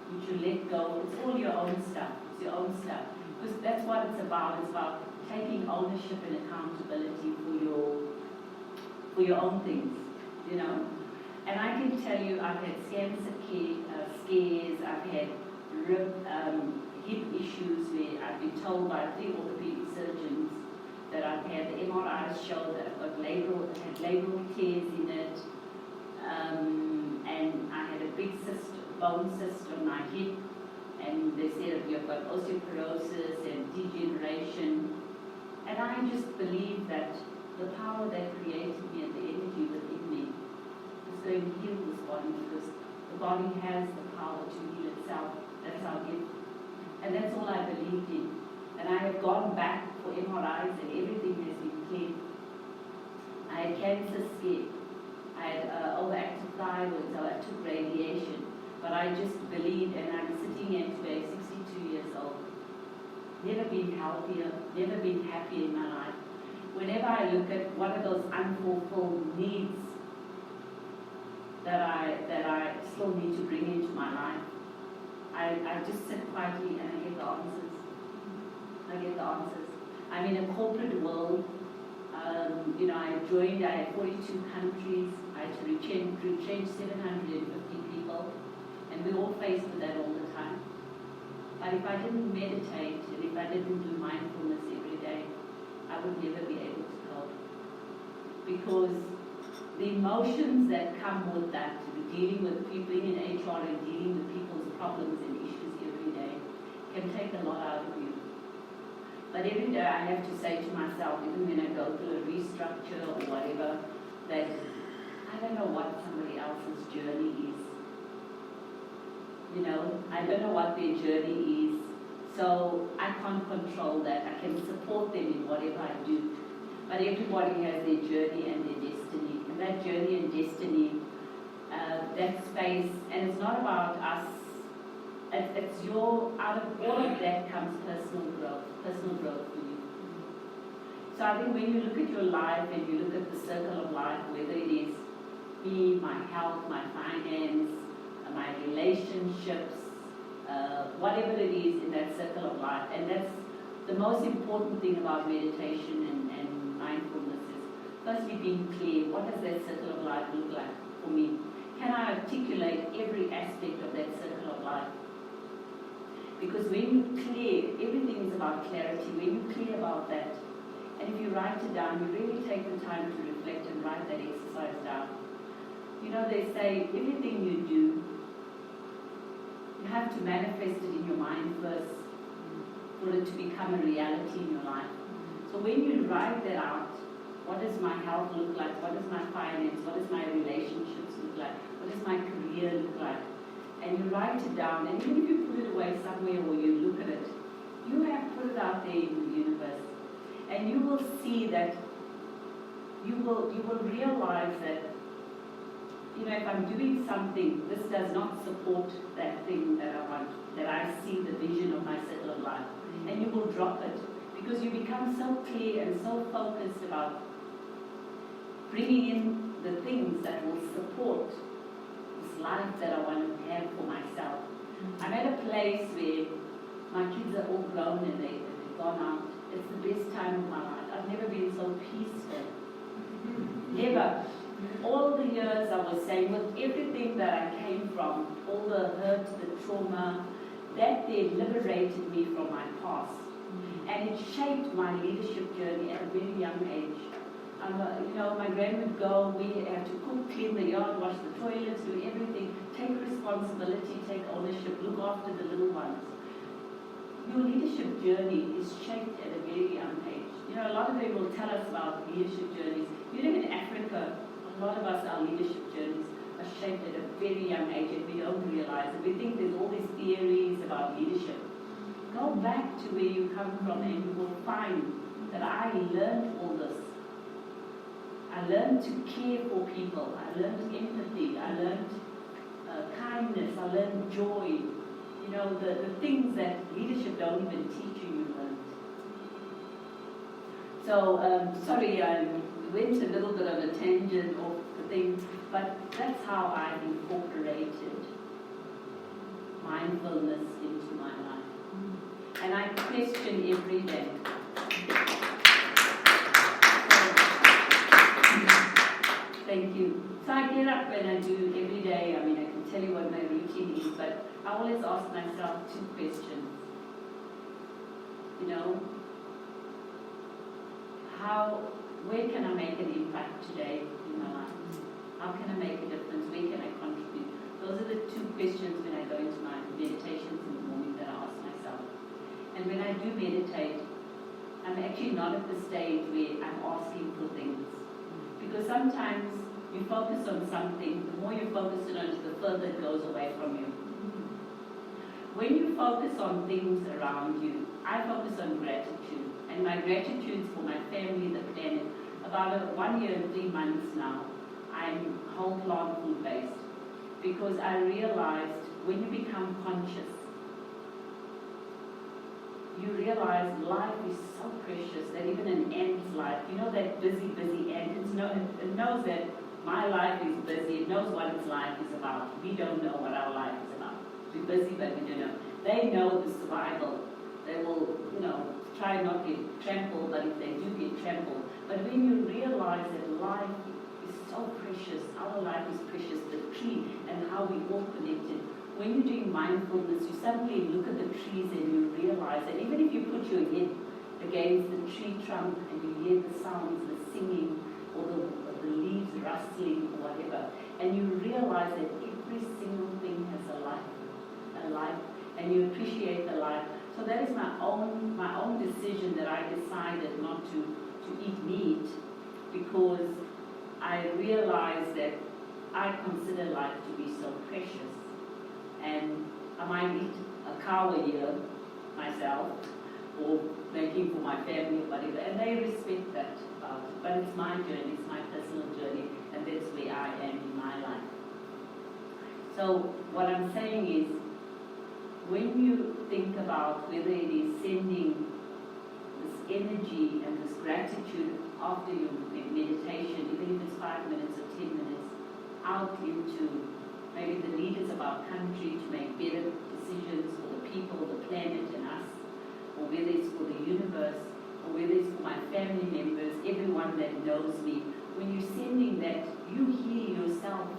which you let go, it's all your own stuff. It's your own stuff. Because that's what it's about. It's about taking ownership and accountability for your own things, And I can tell you, I've had scares, I've had hip issues where I've been told by 3 orthopedic surgeons that I've had the MRIs show that I've got labral tears in it, and I had a big bone cyst on my hip, and they said you've got osteoporosis and degeneration, and I just believe that the power that created me and the energy within me is going to heal this body, because the body has the power to heal itself. That's our gift. And that's all I believed in. And I have gone back for MRIs and everything has been clear. I had cancer scare. I had overactive thyroid, so I took radiation. But I just believed, and I'm sitting here today, 62 years old. Never been healthier, never been happier in my life. Whenever I look at what are those unfulfilled needs that I still need to bring into my life, I just sit quietly and I get the answers. I'm in a corporate world. I had 42 countries. I had to retrench 750 people, and we're all faced with that all the time. But if I didn't meditate, and if I didn't do mindfulness every day, I would never be able to cope. Because the emotions that come with that, dealing with people in HR and dealing with people's problems and issues every day, can take a lot out of you. But every day I have to say to myself, even when I go through a restructure or whatever, that I don't know what somebody else's journey is. I don't know what their journey is. So I can't control that. I can support them in whatever I do. But everybody has their journey and their destiny. And that journey and destiny, that space, and it's not about us. It's out of all of that comes personal growth for you. So I think when you look at your life and you look at the circle of life, whether it is me, my health, my finance, my relationships, whatever it is in that circle of life, and that's the most important thing about meditation and mindfulness is firstly being clear. What does that circle of life look like for me? Can I articulate every aspect of that circle of life? Because when you clear, everything is about clarity. When you clear about that, and if you write it down, you really take the time to reflect and write that exercise down. They say everything you do, you have to manifest it in your mind first for it to become a reality in your life. So when you write that out, what does my health look like? What does my finance? What does my relationships look like? What does my career look like? And you write it down, and even if you put it away somewhere or you look at it, you have put it out there in the universe. And you will see that, you will realize that, if I'm doing something, this does not support that thing that I want, that I see the vision of my circle of life. And you will drop it, because you become so clear and so focused about bringing in the things that will support this life that I want to have for myself. I'm at a place where my kids are all grown and they've gone out. It's the best time of my life. I've never been so peaceful. Never. All the years I was saying, with everything that I came from, all the hurt, the trauma, that they liberated me from my past. And it shaped my leadership journey at a very young age. My grand would go, we have to cook, clean the yard, wash the toilets, do everything, take responsibility, take ownership, look after the little ones. Your leadership journey is shaped at a very young age. A lot of them will tell us about leadership journeys. You live in Africa, a lot of us, our leadership journeys are shaped at a very young age and we don't realize it. We think there's all these theories about leadership. Go back to where you come from and you will find that I learned all this. I learned to care for people. I learned empathy. I learned kindness. I learned joy. The things that leadership don't even teach you learn. So, sorry, I went a little bit of a tangent off the thing, but that's how I incorporated mindfulness into my life. And I question every day. Thank you. So I get up and I do every day. I can tell you what my routine is, but I always ask myself 2 questions. Where can I make an impact today in my life? How can I make a difference? Where can I contribute? Those are the 2 questions when I go into my meditations in the morning that I ask myself. And when I do meditate, I'm actually not at the stage where I'm asking for things. Because sometimes you focus on something, the more you focus on it, the further it goes away from you. When you focus on things around you, I focus on gratitude. And my gratitude for my family, the planet. About 1 year and 3 months now, I'm whole plant food based. Because I realized when you become conscious, you realize life is so precious that even an ant's life, that busy ant, it knows that my life is busy, it knows what its life is about. We don't know what our life is about. We're busy, but we don't know. They know the survival. They will, try not to get trampled, but if they do get trampled. But when you realize that life is so precious, our life is precious, the tree, and how we all connected. When you're doing mindfulness, you suddenly look at the trees and you realize that even if you put your head against the tree trunk and you hear the sounds, the singing, or the leaves rustling or whatever, and you realize that every single thing has a life, and you appreciate the life. So that is my own decision that I decided not to eat meat, because I realized that I consider life to be so precious. And I might eat a cow a year myself, or making for my family or whatever, and they respect that about it. But it's my journey, it's my personal journey, and that's where I am in my life. So what I'm saying is, when you think about whether it is sending this energy and this gratitude after your meditation, even if it's 5 minutes or 10 minutes, out into maybe the leaders of our country to make better decisions for the people, the planet and us, or whether it's for the universe, or whether it's for my family members, everyone that knows me, when you're sending that, you heal yourself.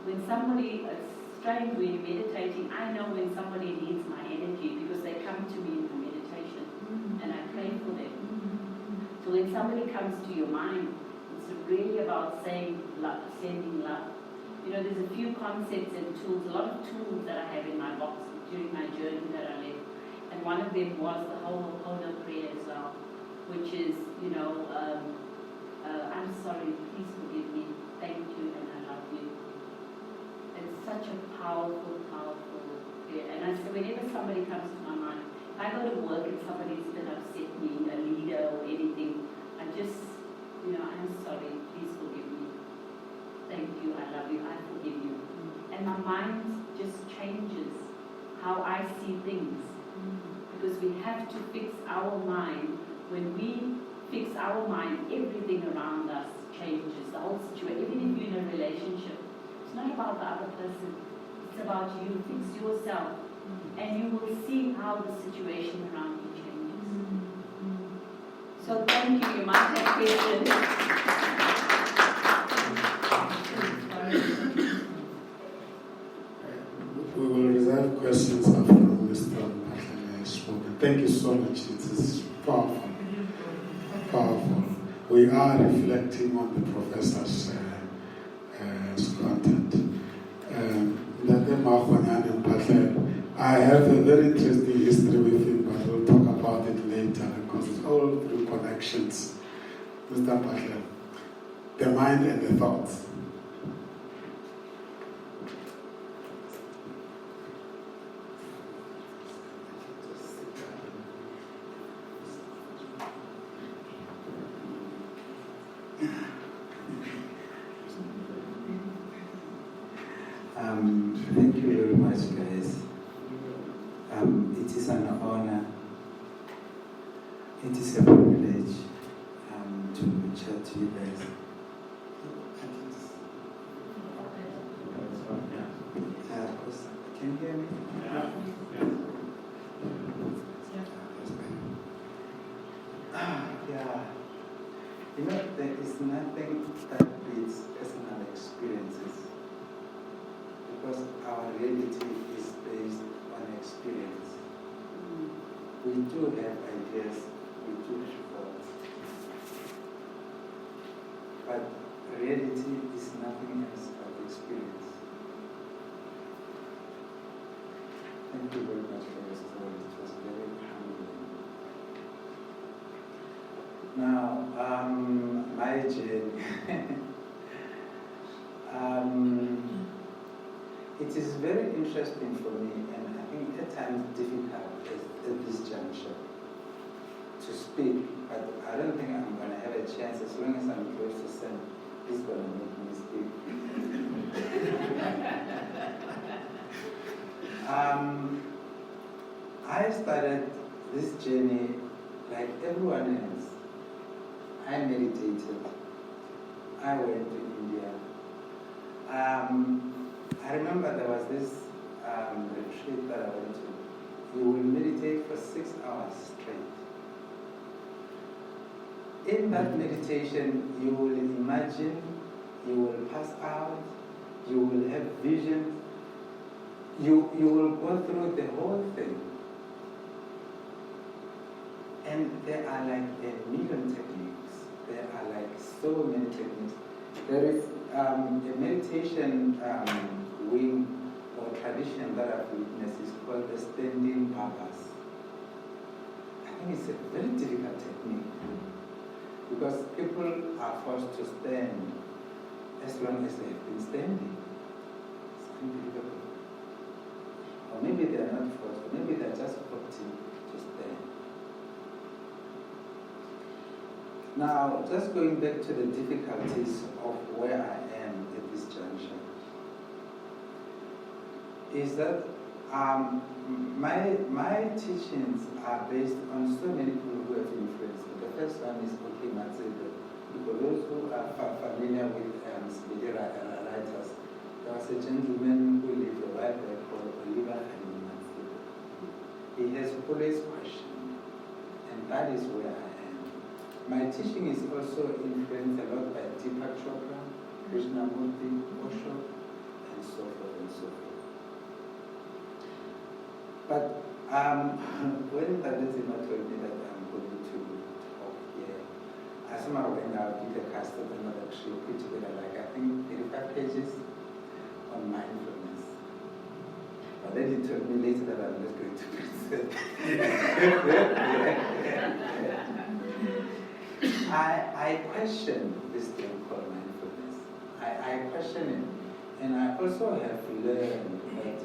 When somebody, it's strange when you're meditating, I know when somebody needs my energy because they come to me in the meditation and I pray for them. So when somebody comes to your mind, it's really about saying love, sending love. There's a few concepts and tools, a lot of tools that I have in my box during my journey that I left. And one of them was the Ho'oponopono prayer as well, which is, I'm sorry, please forgive me, thank you, and I love you. It's such a powerful prayer. And I say, whenever somebody comes to my mind, if I go to work and somebody's been upset me, a leader or anything, I just, I'm sorry, please forgive me. Thank you, I love you, I forgive you. And my mind just changes how I see things. Because we have to fix our mind. When we fix our mind, everything around us changes. The whole situation, even if you're in a relationship, it's not about the other person. It's about you. Fix yourself, and you will see how the situation around you changes. So thank you. You might have questions. We will reserve questions after Mr. Mphahlele has spoken. Thank you so much. It is powerful. Powerful. We are reflecting on the professor's content. I have a very interesting history with him, but we'll talk about it later because it's all through connections. Mr. Mphahlele, the mind and the thoughts. Thank you very much, guys. It is an honor. It is a privilege to chat to you guys. Can you hear me? Yeah. You know, there is nothing that beats personal experiences. Because our reality is based on experience. We do have ideas, we do have thoughts. But reality is nothing else but experience. Thank you very much for your story. It was very humbling. Now, my journey. It is very interesting for me, and I think at times difficult at this juncture to speak, but I don't think I'm going to have a chance. As long as I'm close to Sam, he's going to make me speak. I started this journey like everyone else. I meditated. I went to India. I remember there was this retreat that I went to. You will meditate for 6 hours straight. In that meditation, you will imagine, you will pass out, you will have visions, you will go through the whole thing. And there are like a million techniques. There are like so many techniques. There is a meditation wing or tradition that I've witnessed is called the standing babas. I think it's a very difficult technique because people are forced to stand as long as they've been standing. It's unbelievable. Or maybe they are not forced, or maybe they're just opting to stand. Now, just going back to the difficulties of where I am at this juncture, is that my teachings are based on so many people who have influenced me. The first one is COMETSA. For those who are familiar with media writers, there was a gentleman who lived a while back called Oliver Hanimantsi. He has always questioned, and that is where I am. My teaching is also influenced a lot by Deepak Chopra, Krishnamurti, Osho, and so forth and so forth. But when Tadezima told me that I'm going to talk here, I somehow went out in the cast of another tree, put together like I think 35 pages on mindfulness. But then he told me later that I'm not going to present. I question this thing called mindfulness. I question it. And I also have learned that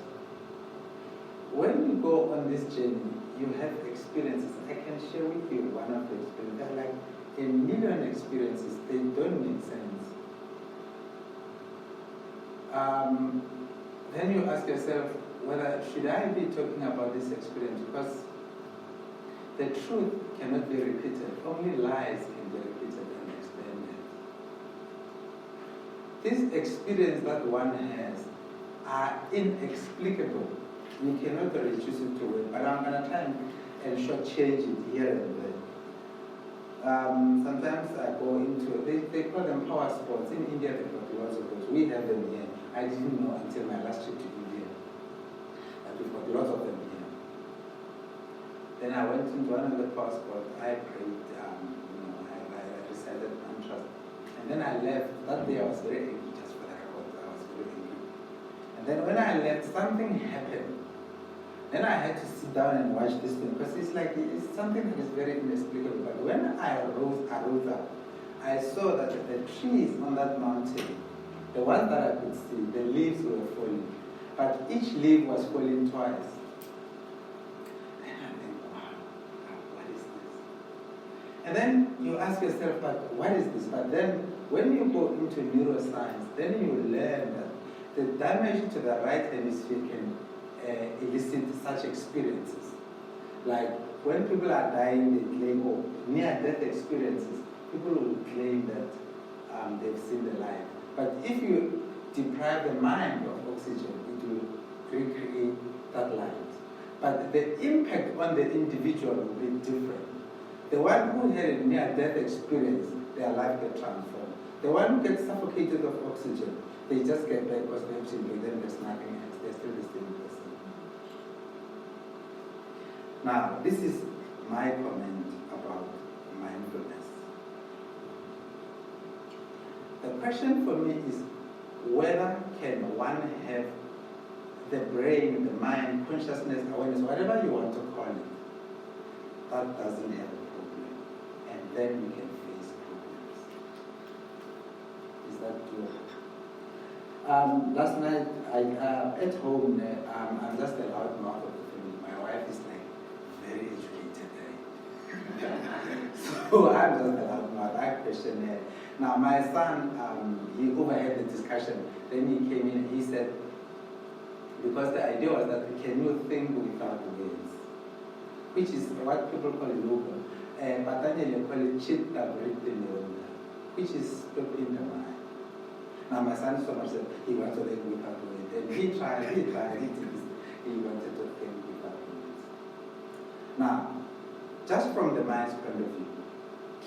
when you go on this journey, you have experiences. I can share with you one of the experiences. There are like a million experiences. They don't make sense. Then you ask yourself, whether should I be talking about this experience? Because the truth cannot be repeated. Only lies can be repeated and explained. These experiences that one has are inexplicable. You cannot reduce it to word. But I'm going to try and shortchange it here and there. Sometimes I go into, they call them power sports. In India, they've got lots of those. We have them here. I didn't know until my last trip to India that we've got lots of them here. Then I went into one of the power sports. I prayed, I recited mantras. And then I left. That day I was very angry, just for the record. I was very angry. And then when I left, something happened. Then I had to sit down and watch this thing because it's something that is very inexplicable. But when I rose up, I saw that the trees on that mountain, the ones that I could see, the leaves were falling. But each leaf was falling twice. And I think, wow, what is this? And then you ask yourself, but what is this? But then when you go into neuroscience, then you learn that the damage to the right hemisphere can elicit such experiences. Like when people are dying, they claim, oh, near-death experiences, people will claim that they've seen the light. But if you deprive the mind of oxygen, it will recreate that light. But the impact on the individual will be different. The one who had a near-death experience, their life gets transformed. The one who gets suffocated of oxygen, they just get back because they have to breathe, then there's nothing else. They're still the same person. Now, this is my comment about mindfulness. The question for me is whether can one have the brain, the mind, consciousness, awareness, whatever you want to call it, that doesn't have a problem. And then we can face problems. Is that true? Last night, at home, I'm just a loud mouth of the family. My wife is like very educated. So I'm just a loud mouth. I question her. Now, my son, he overheard the discussion. Then he came in and he said, because the idea was that can you think without words? Which is what people call logo. But then they call it chitta vritti nirvana, which is in the mind. Now my son so much that he wanted to think without words. And he tried, he wanted to think without words. Now, just from the mind's point of view,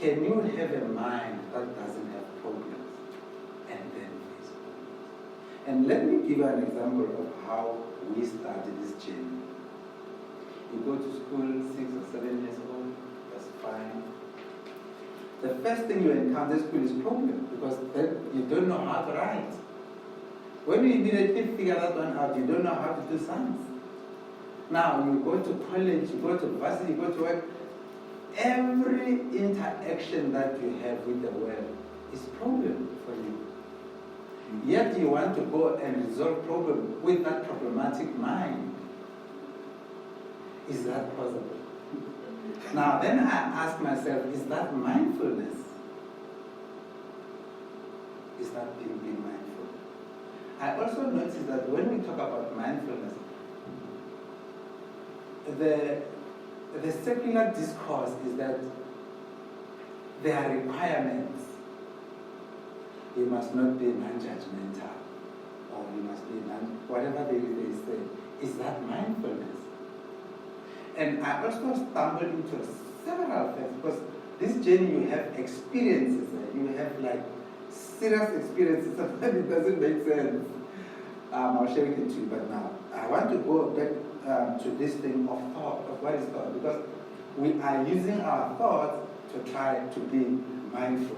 can you have a mind that doesn't have problems and then face problems? And let me give you an example of how we started this journey. You go to school 6 or 7 years old, that's fine. The first thing you encounter in school is problem because then you don't know how to write. When you immediately figure that one out, you don't know how to do science. Now you go to college, you go to varsity, you go to work. Every interaction that you have with the world is problem for you. Yet you want to go and resolve problem with that problematic mind. Is that possible? Now then I ask myself, is that mindfulness? Is that being mindful? I also notice that when we talk about mindfulness, the secular discourse is that there are requirements. You must not be non-judgmental, or you must be whatever they say. Is that mindfulness? And I also stumbled into several things because this journey you have experiences, you have like serious experiences, sometimes it doesn't make sense. I'll share it with you, but now I want to go back to this thing of thought, of what is thought, because we are using our thoughts to try to be mindful.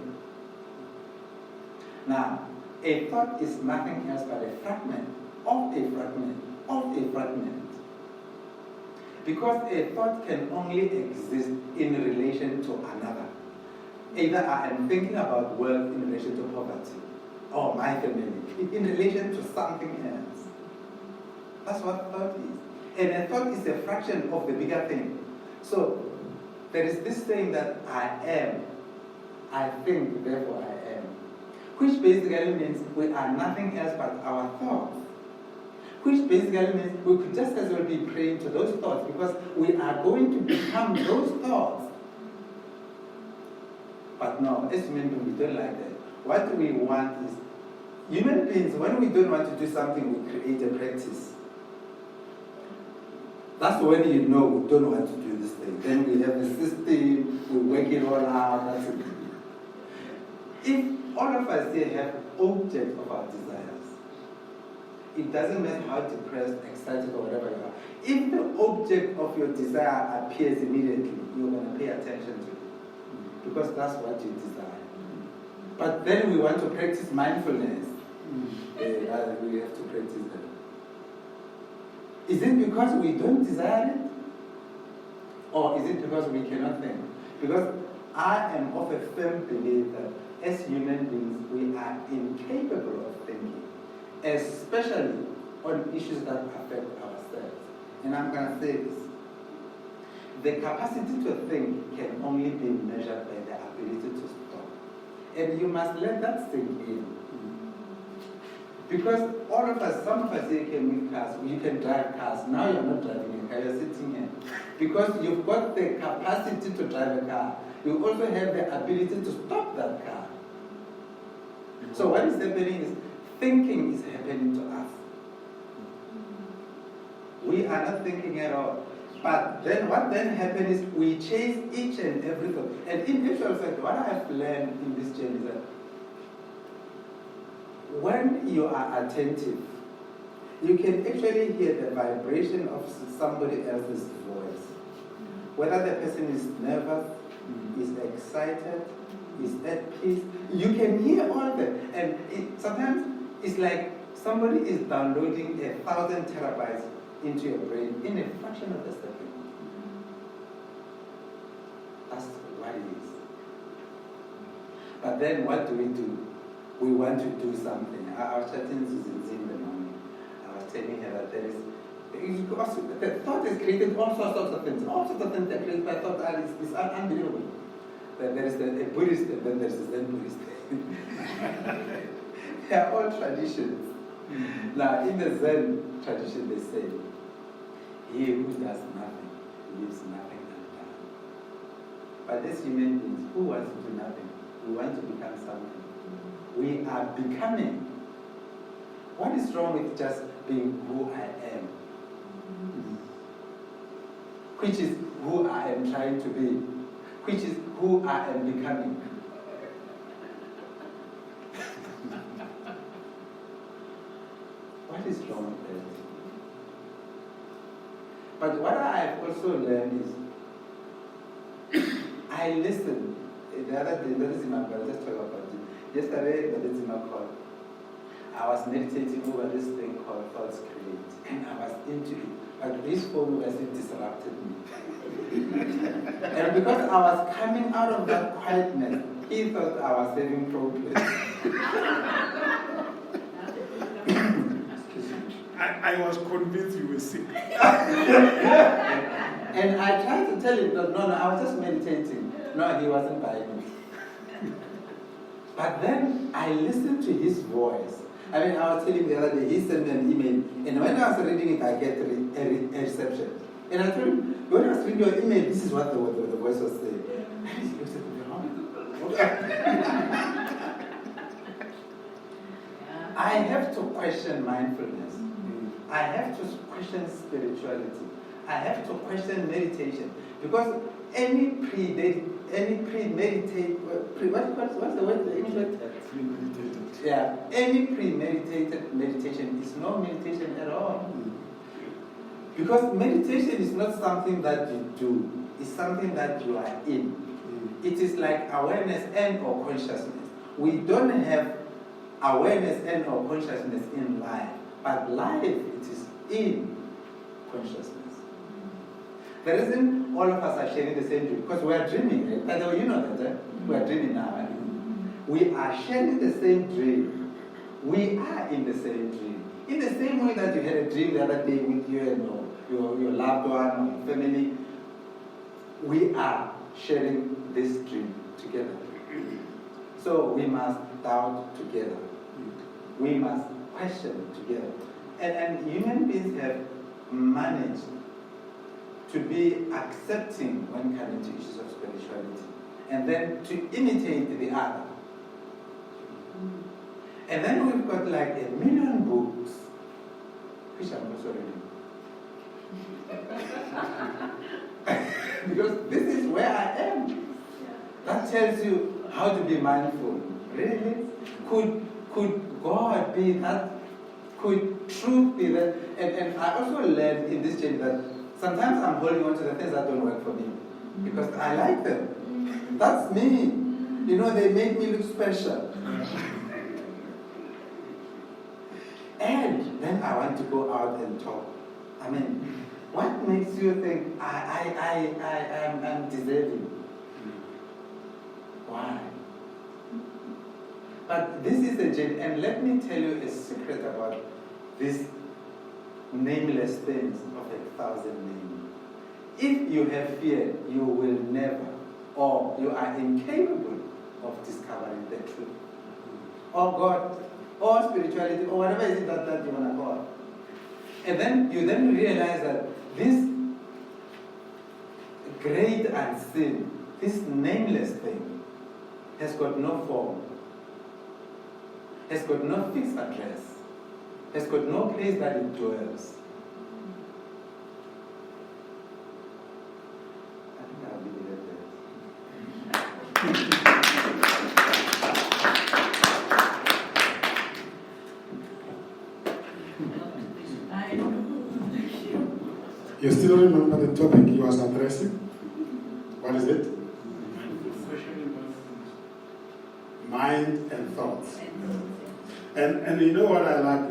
Now, a thought is nothing else but a fragment of a fragment of a fragment. Because a thought can only exist in relation to another. Either I am thinking about wealth in relation to poverty, or my family, in relation to something else. That's what thought is. And a thought is a fraction of the bigger thing. So, there is this saying that I am, I think, therefore I am. Which basically means we are nothing else but our thoughts. which basically means we could just as well be praying to those thoughts, because we are going to become those thoughts. But no, as human beings, we don't like that. What we want is, human beings, when we don't want to do something, we create a practice. That's when you know we don't want to do this thing. Then we have a system, we work it all out. That's it. If all of us here have object of our desires, it doesn't matter how depressed, excited, or whatever you are. If the object of your desire appears immediately, you're going to pay attention to it, because that's what you desire. But then we want to practice mindfulness. We have to practice that. Is it because we don't desire it? Or is it because we cannot think? Because I am of a firm belief that as human beings, we are incapable of thinking, especially on issues that affect ourselves. And I'm going to say this. The capacity to think can only be measured by the ability to stop. And you must let that sink in. Because all of us, some of us here can make cars, you can drive cars. Now you're not driving a car, you're sitting here. Because you've got the capacity to drive a car. You also have the ability to stop that car. So what is happening is, thinking is happening to us. We are not thinking at all. But then what then happens is we chase each and every thought. And in actual fact, what I have learned in this journey is that when you are attentive, you can actually hear the vibration of somebody else's voice. Whether the person is nervous, is excited, is at peace, you can hear all that. And sometimes it's like somebody is downloading 1,000 terabytes into your brain in a fraction of a second. That's what it is. But then what do? We want to do something. I was chatting to Benoni. I was telling her that the thought has created all sorts of things. All sorts of things that are created by thought. It's unbelievable. There is a Buddhist and then there's a Zen Buddhist. They are all traditions. Now, in the Zen tradition, they say, he who does nothing leaves nothing undone. But as human beings, who wants to do nothing? We want to become something. We are becoming. What is wrong with just being who I am? Which is who I am trying to be. Which is who I am becoming. What is wrong with that? But what I have also learned is, I listen. The other day, that is in my brother, just talk about it. Yesterday, that is in my call. I was meditating over this thing called thoughts create. And I was into it. But this phone was disrupted me. And because I was coming out of that quietness, he thought I was having problems. I was convinced you were sick. And I tried to tell him that, no, I was just meditating. No, he wasn't buying it. But then I listened to his voice. I mean, I was telling him the other day, he sent me an email. And when I was reading it, I get a reception. And I told him, when I was reading your email, this is what the voice was saying. And he looks at me, I have to question mindfulness. I have to question spirituality. I have to question meditation. Because any premeditated, what's the word? The English word? Premeditated. Yeah, any premeditated meditation is no meditation at all. Because meditation is not something that you do, it's something that you are in. It is like awareness and or consciousness. We don't have awareness and or consciousness in life, but life, it is in consciousness. The reason all of us are sharing the same dream, because we are dreaming, right? By the way, you know that, eh? We are dreaming now, right? We are sharing the same dream. We are in the same dream. In the same way that you had a dream the other day with you and your loved one or your family, we are sharing this dream together. So we must doubt together. We must question together. And human beings have managed to be accepting when coming to issues of spirituality, and then to imitate the other. And then we've got like 1 million books, which I'm also reading. Because this is where I am. That tells you how to be mindful. Really? Could God be that? Could truth be that? And I also learned in this journey that sometimes I'm holding on to the things that don't work for me because I like them. That's me. You know, they make me look special. And then I want to go out and talk. I mean, what makes you think I'm deserving? Why? But this is a journey, and let me tell you a secret about these nameless things of 1,000 names. If you have fear, you will never, or you are incapable of discovering the truth, or God, or spirituality, or whatever it is that you want to call it. And then you then realize that this great unseen, this nameless thing, has got no form, has got no fixed address, has got no place that it dwells. I think I'll leave it at that. You still remember the topic you was addressing? What is it? Mind and thoughts. And you know what I like?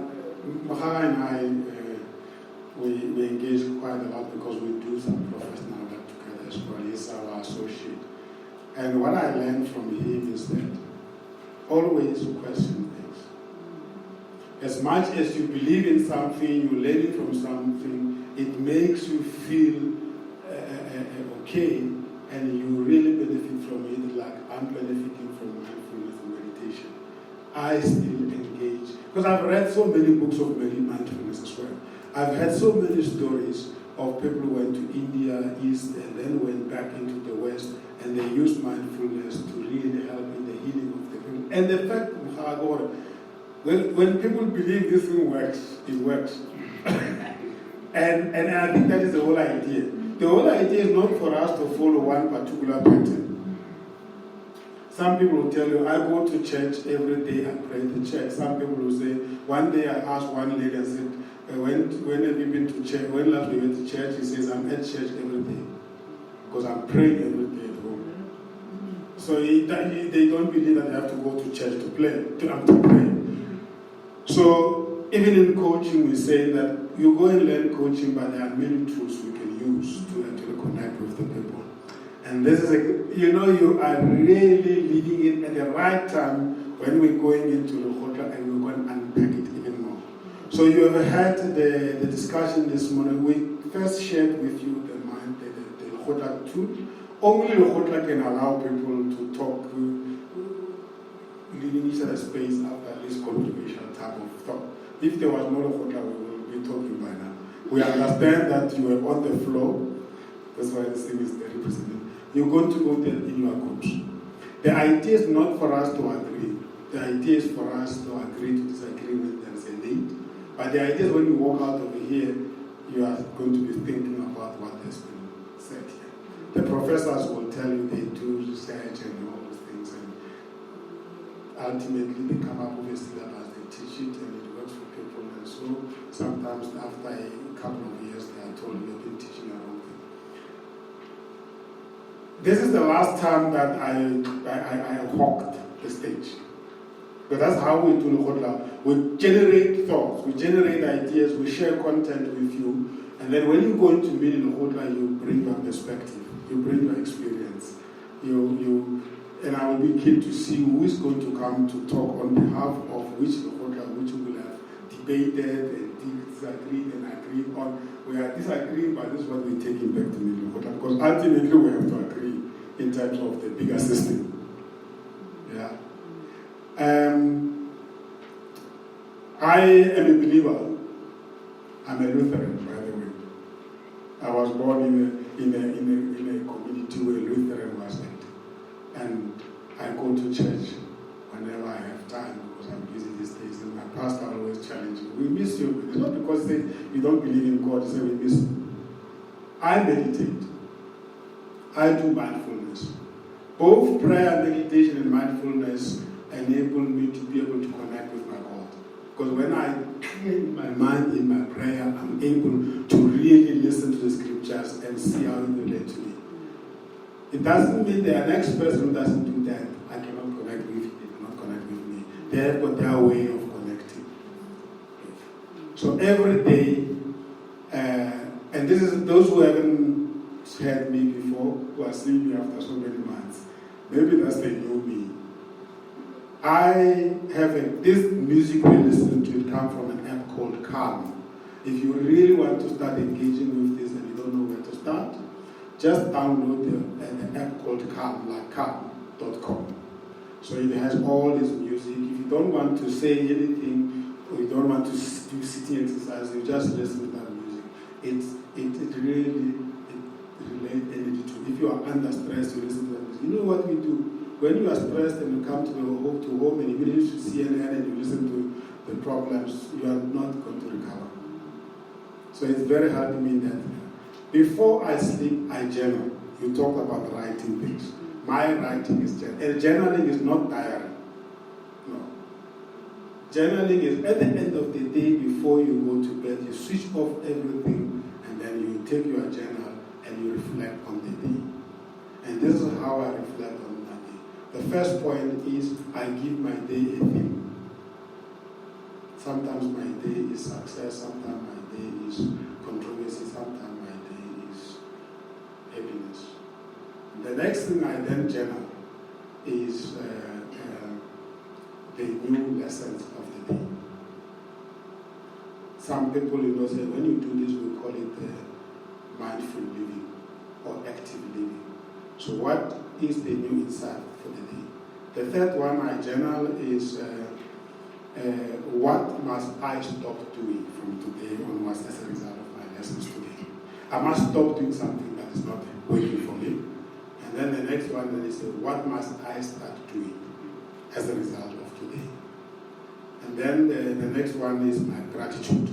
Mahara and I, we engage quite a lot because we do some professional work together as well. He's our associate. And what I learned from him is that always question things. As much as you believe in something, you learn it from something, it makes you feel okay, and you really benefit from it, like I'm benefiting from mindfulness and meditation. I still engage, because I've read so many books of mindfulness as well. I've heard so many stories of people who went to India, East, and then went back into the West, and they used mindfulness to really help in the healing of the people. And the fact, when people believe this thing works, it works. And I think that is the whole idea. The whole idea is not for us to follow one particular pattern. Some people will tell you, I go to church every day and pray to church. Some people will say, one day I asked one lady and said, when have you been to church? When last we went to church? He says, I'm at church every day. Because I'm praying every day at home. So they don't believe that they have to go to church to pray. So even in coaching, we say that you go and learn coaching, but there are many tools we can use to actually connect with the people. And this is, you are really leading it at the right time when we're going into LEKGOTLA and we're going to unpack it even more. So you have had the discussion this morning. We first shared with you the LEKGOTLA tool. Only LEKGOTLA can allow people to talk, leaving each other space after this controversial type of thought. If there was no LEKGOTLA, we will be talking by now. We understand that you are on the floor. That's why the thing is very represented. You're going to go there in your groups. The idea is not for us to agree. The idea is for us to agree to disagree when there is a need. But the idea is when you walk out over here, you are going to be thinking about what has been said here. The professors will tell you they do research and all those things, and ultimately they come up with a syllabus, they teach it, and it works for people. And so sometimes after a couple of years, they are told you've been teaching the wrong thing. This is the last time that I hawked the stage. But that's how we do LEKGOTLA. We generate thoughts, we generate ideas, we share content with you, and then when you go into meeting LEKGOTLA, you bring your perspective, you bring your experience. And I will be keen to see who is going to come to talk on behalf of which LEKGOTLA, which we will have debated and disagreed and agreed on. We are disagreeing, but this is what we're taking back to meeting LEKGOTLA, because ultimately we have to agree in terms of the bigger system. Yeah. I am a believer I'm a Lutheran, by the way. I was born in a community where Lutheran was it. And I go to church whenever I have time because I'm busy these days. And my pastor always challenges me. We miss you. It's not because you don't believe in God, it's that we miss you. I meditate. I do mindfulness. Both prayer, meditation, and mindfulness enable me to be able to connect with my God. Because when I clean my mind in my prayer, I'm able to really listen to the scriptures and see how it relates to me. It doesn't mean that the next person who doesn't do that, I cannot connect with you, they cannot connect with me. They have got their way of connecting. So every day, and this is those who haven't heard me before, who are seeing me after so many months. Maybe that's the new me. I have this music we listen to, it comes from an app called Calm. If you really want to start engaging with this and you don't know where to start, just download the app called Calm, like calm.com. So it has all this music. If you don't want to say anything or you don't want to do sitting exercise, you just listen to that music. It really relates energy to. If you are under stress, you listen to that music. You know what we do? When you are stressed and you come to home and you listen to CNN and you listen to the problems, you are not going to recover. So it's very hard to me that before I sleep, I journal. You talk about writing things. My writing is journal. And journaling is not diary. No. Journaling is at the end of the day before you go to bed, you switch off everything and then you take your journal and you reflect on the day. And this is how I reflect on my day. The first point is I give my day a theme. Sometimes my day is success, sometimes my day is controversy, sometimes my day is happiness. The next thing I then journal is the new lessons of the day. Some people, say when you do this, we call it mindful living or active living. So what is the new insight for the day? The third one I journal is what must I stop doing from today onwards as a result of my lessons today? I must stop doing something that is not working for me. And then the next one is what must I start doing as a result of today? And then the next one is my gratitude.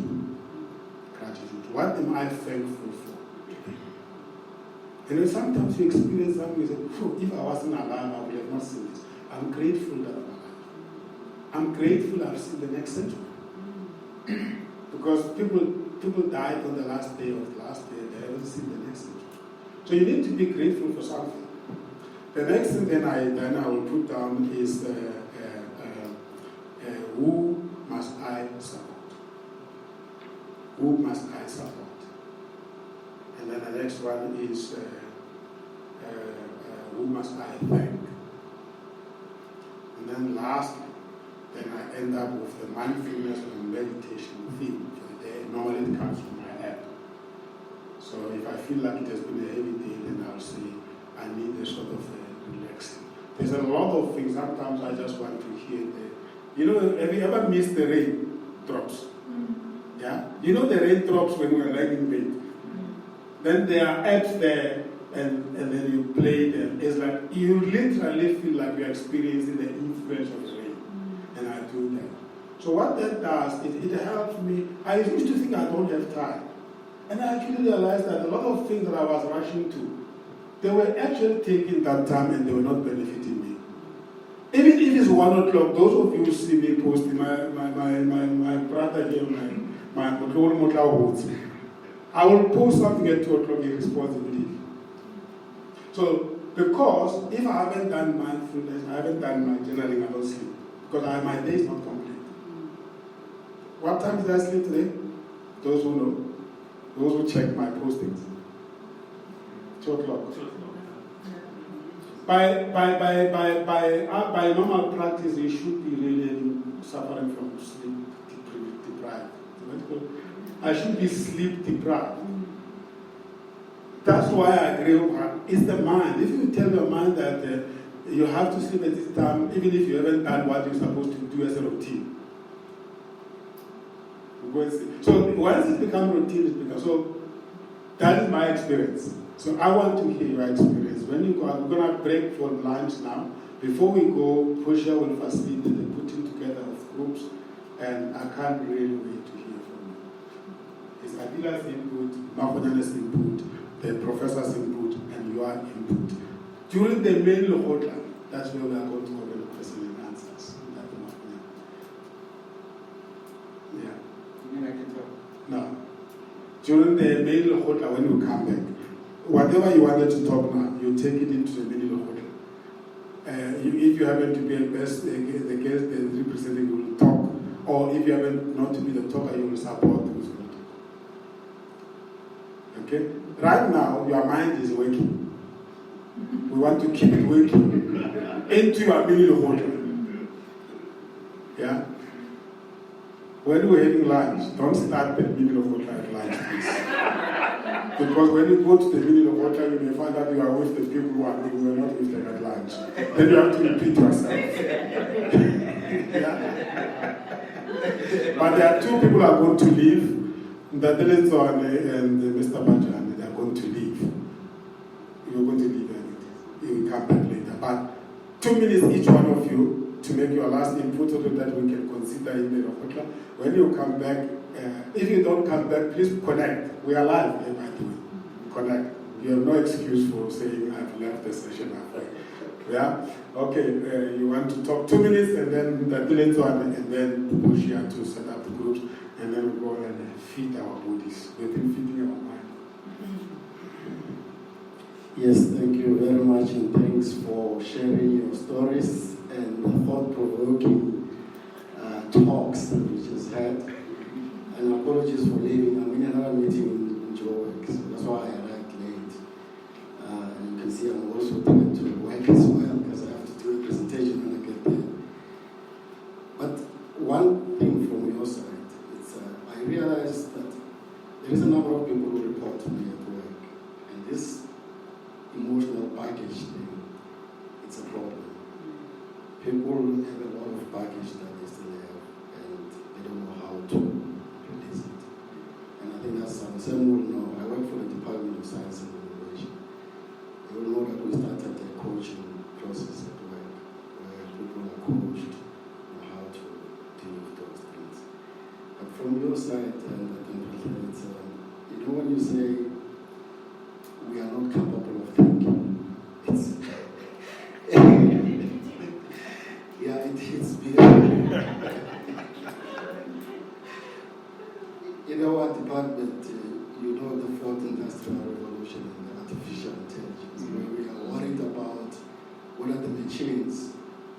Gratitude. What am I thankful for today? And then sometimes you experience something, you say, if I wasn't alive, I would have not seen this. I'm grateful that I'm alive. I'm grateful I've seen the next century. Because people died on the last day of the last day, they haven't seen the next century. So you need to be grateful for something. The next thing then I will put down is who must I support? Who must I support? And then the next one is who must I thank? And then lastly, then I end up with the mindfulness and meditation theme for the day. Normally it comes from my app. So if I feel like it has been a heavy day, then I'll say I need a sort of relaxing. There's a lot of things. Sometimes I just want to hear have you ever missed the rain drops? Mm-hmm. Yeah? You know the rain drops when we're lying in bed? Mm-hmm. Then there are apps there and then you play them. It's like you literally feel like you're experiencing the influence of the rain. Mm-hmm. And I do that. So what that does is it helps me. I used to think I don't have time. And I actually realized that a lot of things that I was rushing to, they were actually taking that time and they were not benefiting me. Even if it's 1 o'clock, those of you who see me posting, my brother here, my I will post something at 2 o'clock, he responds immediately. So, because if I haven't done mindfulness, I haven't done my journaling, I don't sleep. Because my day is not complete. What time did I sleep today? Those who know. Those who check my postings. 2 o'clock. By normal practice, you should be really suffering from sleep deprived. I should be sleep deprived. That's why I agree with her. It's the mind. If you tell your mind that you have to sleep at this time, even if you haven't done what you're supposed to do as a routine, Because, so once it becomes routine, it becomes, so that is my experience. So I want to hear your experience. When you go, we're going to break for lunch now. Before we go, Pusha will facilitate the putting together of groups, and I can't really wait to hear from you. It's Adila's input, Mahonana's input, the professor's input, and your input. During the main LEKGOTLA, that's where we are going to cover the question and answers. Yeah. You mean I can talk? No. During the main LEKGOTLA, when you come back, whatever you wanted to talk now, you take it into the main LEKGOTLA. If you happen to be the guest, the representative will talk, or if you happen not to be the talker, you will support who's going to talk. Okay? Right now, your mind is working. We want to keep it working into your mini LEKGOTLA. Yeah? When we're having lunch, don't start the mini LEKGOTLA at lunch, please. Because when you go to the mini LEKGOTLA, you may find out you are with the people who are not with them at lunch. Then you have to repeat yourself. Yeah? But there are two people who are going to leave. The Dilenzone and Mr. Bajan, they are going to leave. You're going to leave and you will come back later. But 2 minutes each one of you to make your last input so that we can consider in the LEKGOTLA. When you come back, if you don't come back, please connect. We are live here, by the way. Connect. You have no excuse for saying I've left the session halfway. Yeah? Okay, you want to talk 2 minutes and then the Dilenzone and then push here to set up the groups. And then we go and feed our bodies. We've been feeding our mind. Yes, thank you very much, and thanks for sharing your stories and the thought-provoking talks that we just had. And apologies for leaving. I'm in another meeting in Joburg, so that's why I arrived late. And you can see I'm also trying to work as well because I have to do a presentation when I get there. But one thing from your side, I realized that there is a number of people who report to me at work, and this emotional baggage thing, it's a problem. People have a lot of baggage that they still have, and they don't know how to release it. And I think that's something some will know. I work for the Department of Science and Innovation. They will know that we started a coaching process at work, where people are coached on how to deal with those things. But from your side, it's, you know when you say we are not capable of thinking, it's yeah, it hits me. In our department, you know the fourth industrial revolution and the artificial intelligence, where we are worried about whether the machines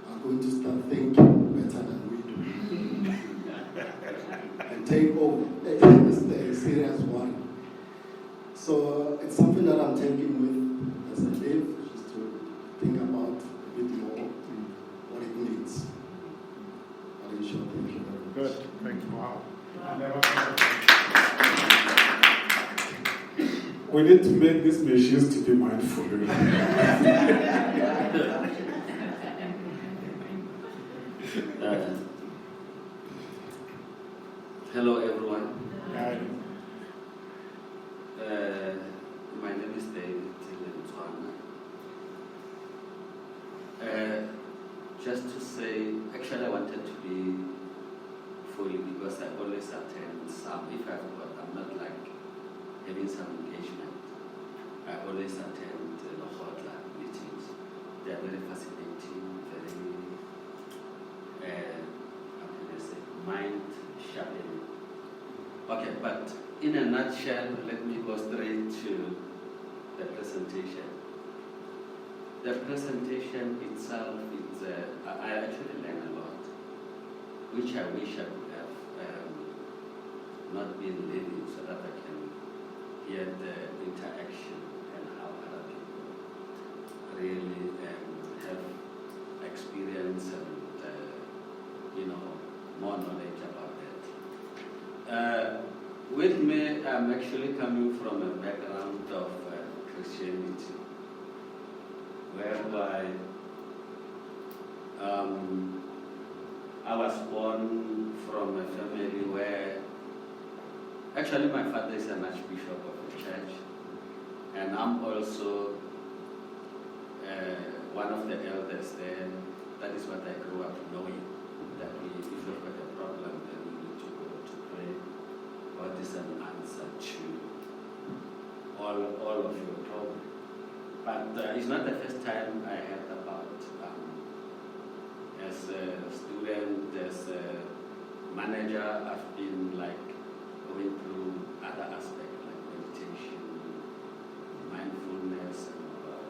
are going to start thinking better than we do. And take over. It's a serious one. So it's something that I'm taking with as I live, just to think about a bit more what it needs. But in short, thank you very much. Good. Thank you. Wow. We need to make these machines to be mindful. Hello, everyone. Hi. My name is David Tilenzwana. Just to say, actually I wanted to be fully because I always attend some, if I'm not like having some engagement, I always attend the LEKGOTLA meetings. They are very fascinating, very, how can I say, mind sharpening. Okay, but in a nutshell, let me go straight to the presentation. The presentation itself, I actually learned a lot, which I wish I could have not been living so that I can hear the interaction and how other people really have experience and, more knowledge about it. With me, I'm actually coming from a background of Christianity, whereby I was born from a family where Actually, my father is an archbishop of the church, and I'm also one of the elders there. That is what I grew up knowing, that if you've got a problem, then you need to go to pray. God is an answer to all of your problems. But it's not the first time I heard about, as a student, as a manager, I've been like going through other aspects like meditation, mindfulness,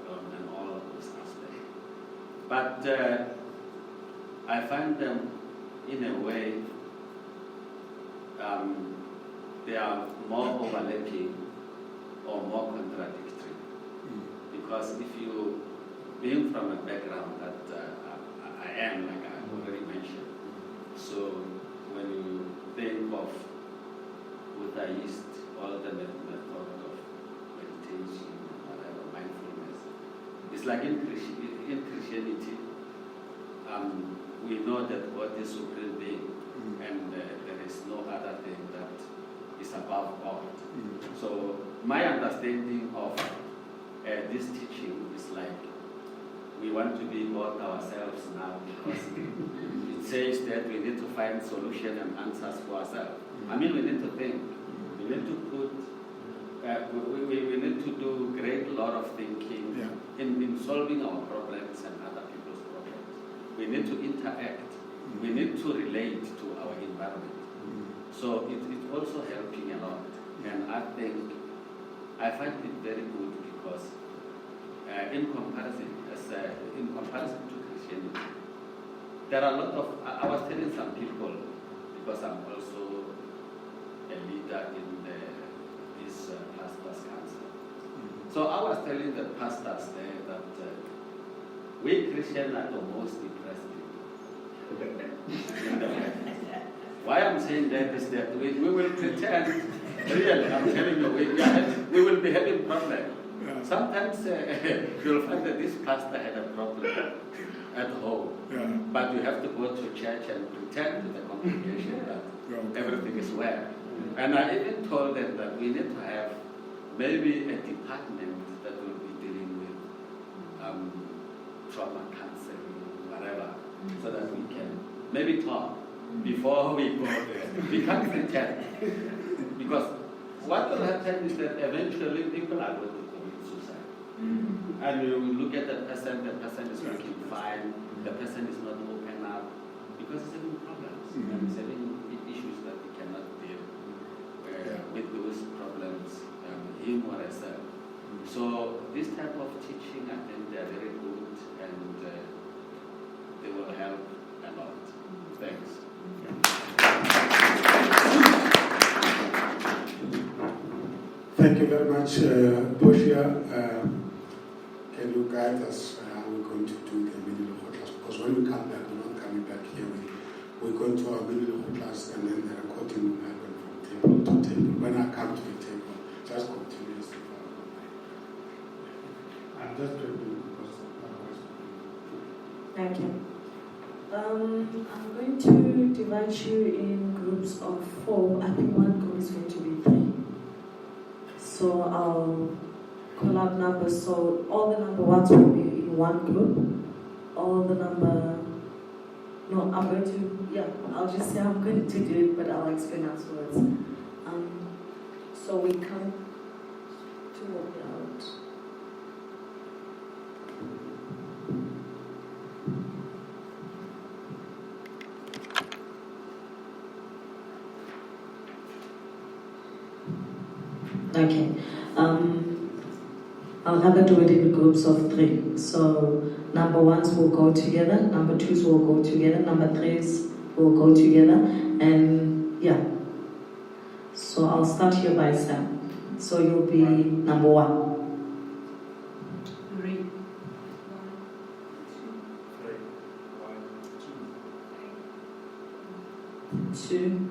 and all of those aspects. But I find them in a way, they are more overlapping or more contradictory. Because if you, being from a background that I am, like I already mentioned, so when you think of Buddhist, all the method of meditation, whatever, mindfulness, it's like in Christianity, we know that God is supreme being, and there is no other thing that is above God. So my understanding of this teaching is like we want to be God ourselves now, because it says that we need to find solution and answers for ourselves. I mean, we need to think. We need to put. We need to do great lot of thinking in solving our problems and other people's problems. We need to interact. We need to relate to our environment. So it's also helping a lot. And I think I find it very good because in comparison to Christianity, there are a lot of. I was telling some people, because I'm also a leader in this pastors' council. So I was telling the pastors there that we Christians are the most depressed people. Why I'm saying that is that we will pretend, really, I'm telling you, we will be having problems. Sometimes you'll find that this pastor had a problem at home, but you have to go to church and pretend to the congregation that everything is well. And I even told them that we need to have maybe a department that will be dealing with trauma counseling, whatever, so that we can maybe talk before we go there. We can't pretend. Because what will happen is that eventually people are going to commit suicide. And you look at the person is looking fine, the person is not open up, because he's having problems, and he's having issues that he cannot deal with those problems, him or herself. So this type of teaching, I think they are very good, and they will help a lot. Thanks. Thank you very much, Portia. Can you guide us how we're going to do the mini-local class? Because when we come back, we're not coming back here. We're going to our mini-local class, and then the recording will happen from table to table. When I come to the table, just continuously. I'm just doing because Thank you. I'm going to divide you in groups of 4. I think one group is going to be 3. So I'll call out numbers. So all the number ones will be in one group. All the number... No, I'm going to... I'll just say I'm going to do it, but I'll explain afterwards. So we come to work out. Okay. I'll have to do it in groups of 3. So number 1s will go together, number 2s will go together, number 3s will go together, and So I'll start here by Sam. So you'll be number 1. 3. 1, 2. 2.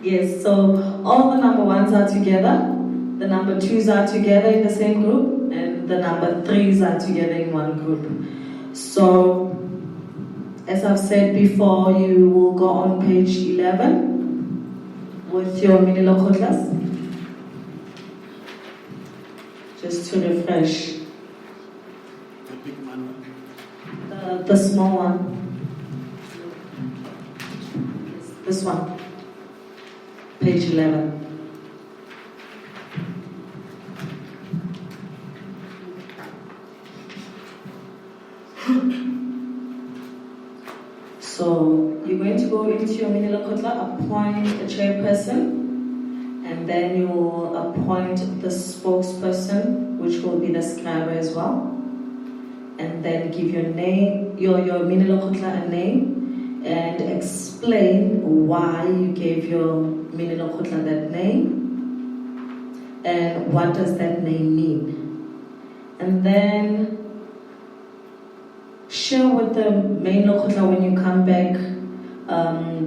Yes, so all the number 1s are together, the number 2s are together in the same group, and the number 3s are together in one group. So as I've said before, you will go on page 11 with your mini LEKGOTLAs. Just to refresh. The big manual. The small one. This one. Page 11. So you're going to go into your mini LEKGOTLA, appoint a chairperson, and then you will appoint the spokesperson, which will be the scribe as well. And then give your name, your mini LEKGOTLA a name, and explain why you gave your mini LEKGOTLA that name, and what does that name mean. And then share with the main LEKGOTLA when you come back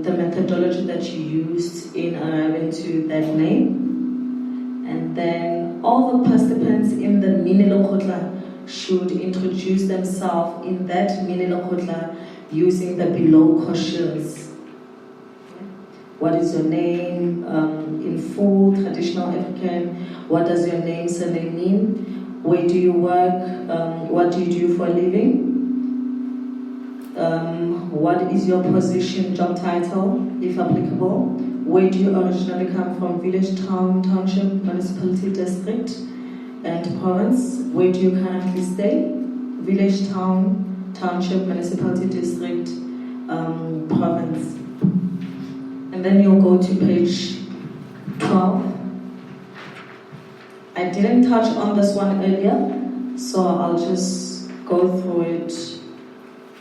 the methodology that you used in arriving to that name. And then all the participants in the mini LEKGOTLA should introduce themselves in that mini LEKGOTLA using the below questions. What is your name in full, traditional African? What does your name, surname mean? Where do you work? What do you do for a living? What is your position, job title, if applicable? Where do you originally come from? Village, town, township, municipality, district, and province. Where do you currently stay? Village, town, township, municipality, district, province. And then you'll go to page 12. I didn't touch on this one earlier, so I'll just go through it.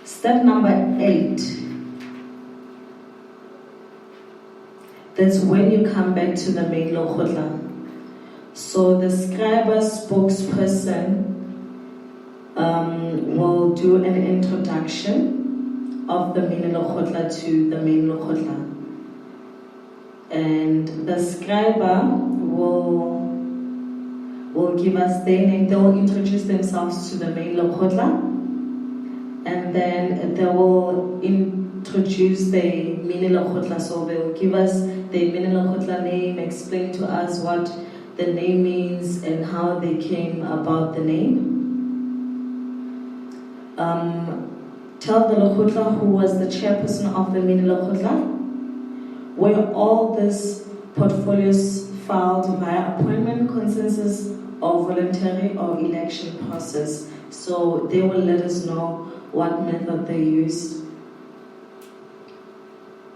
Step number 8. That's when you come back to the main LEKGOTLA. So the scribe spokesperson will do an introduction of the mini LEKGOTLA to the main LEKGOTLA. And the scribe will give us their name. They will introduce themselves to the main LEKGOTLA. And then they will introduce the mini LEKGOTLA. So they will give us the mini LEKGOTLA name, explain to us what the name means and how they came about the name. Tell the LEKGOTLA who was the chairperson of the mini LEKGOTLA, where all these portfolios filed via appointment, consensus, or voluntary or election process. So they will let us know what method they used.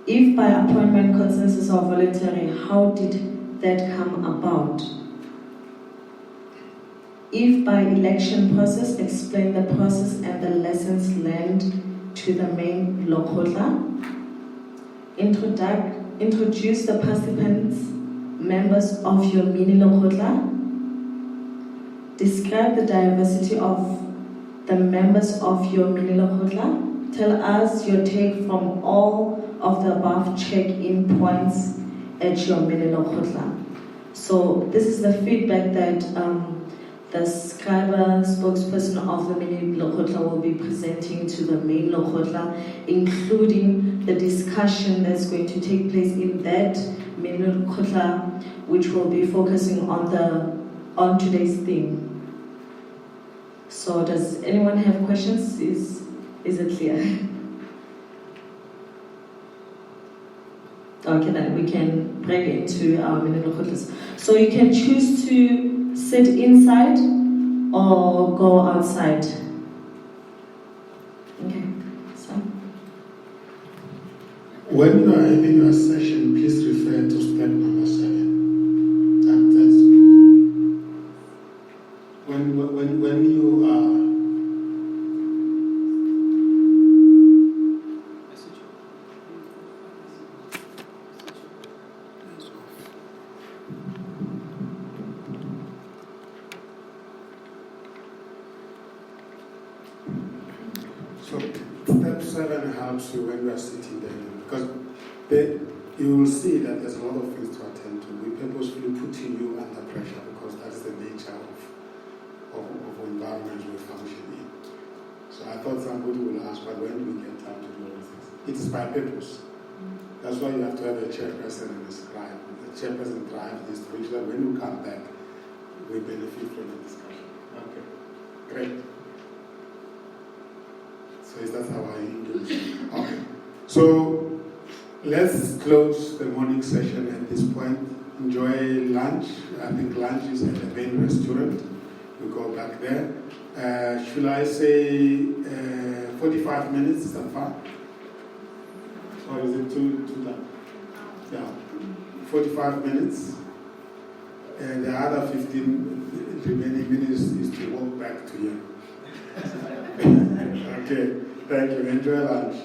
If by appointment, consensus, or voluntary, how did that come about? If by election process, explain the process and the lessons learned to the main LEKGOTLA. Introduce the participants, members of your mini LEKGOTLA. Describe the diversity of the members of your mini LEKGOTLA. Tell us your take from all of the above check-in points at your mini LEKGOTLA. So this is the feedback that the scribe spokesperson of the mini LEKGOTLA will be presenting to the main LEKGOTLA, including the discussion that's going to take place in that mini LEKGOTLA, which will be focusing on today's theme. So does anyone have questions? Is it clear? Okay, then we can break into our mini LEKGOTLAs. So you can choose to sit inside or go outside. Okay, so. When you are having your session, please refer to step number 7. When you are so step 7 helps you when you are sitting there, because you will see that there's a lot of things to attend to. We purposefully putting you under pressure because that's the nature of environment we function in. So I thought somebody would ask, but when do we get time to do all these things. It is by purpose. That's why you have to have a chairperson and a scribe. The chairperson drives this to ensure that when you come back, we benefit from the discussion. Okay, great. So is that how I do this? Okay. So let's close the morning session at this point. Enjoy lunch. I think lunch is at the main restaurant. We go back there. Should I say 45 minutes? Is that fine? Or is it too long? Yeah. 45 minutes. And the other 15 remaining minutes is to walk back to you. Okay. Thank you. Enjoy lunch.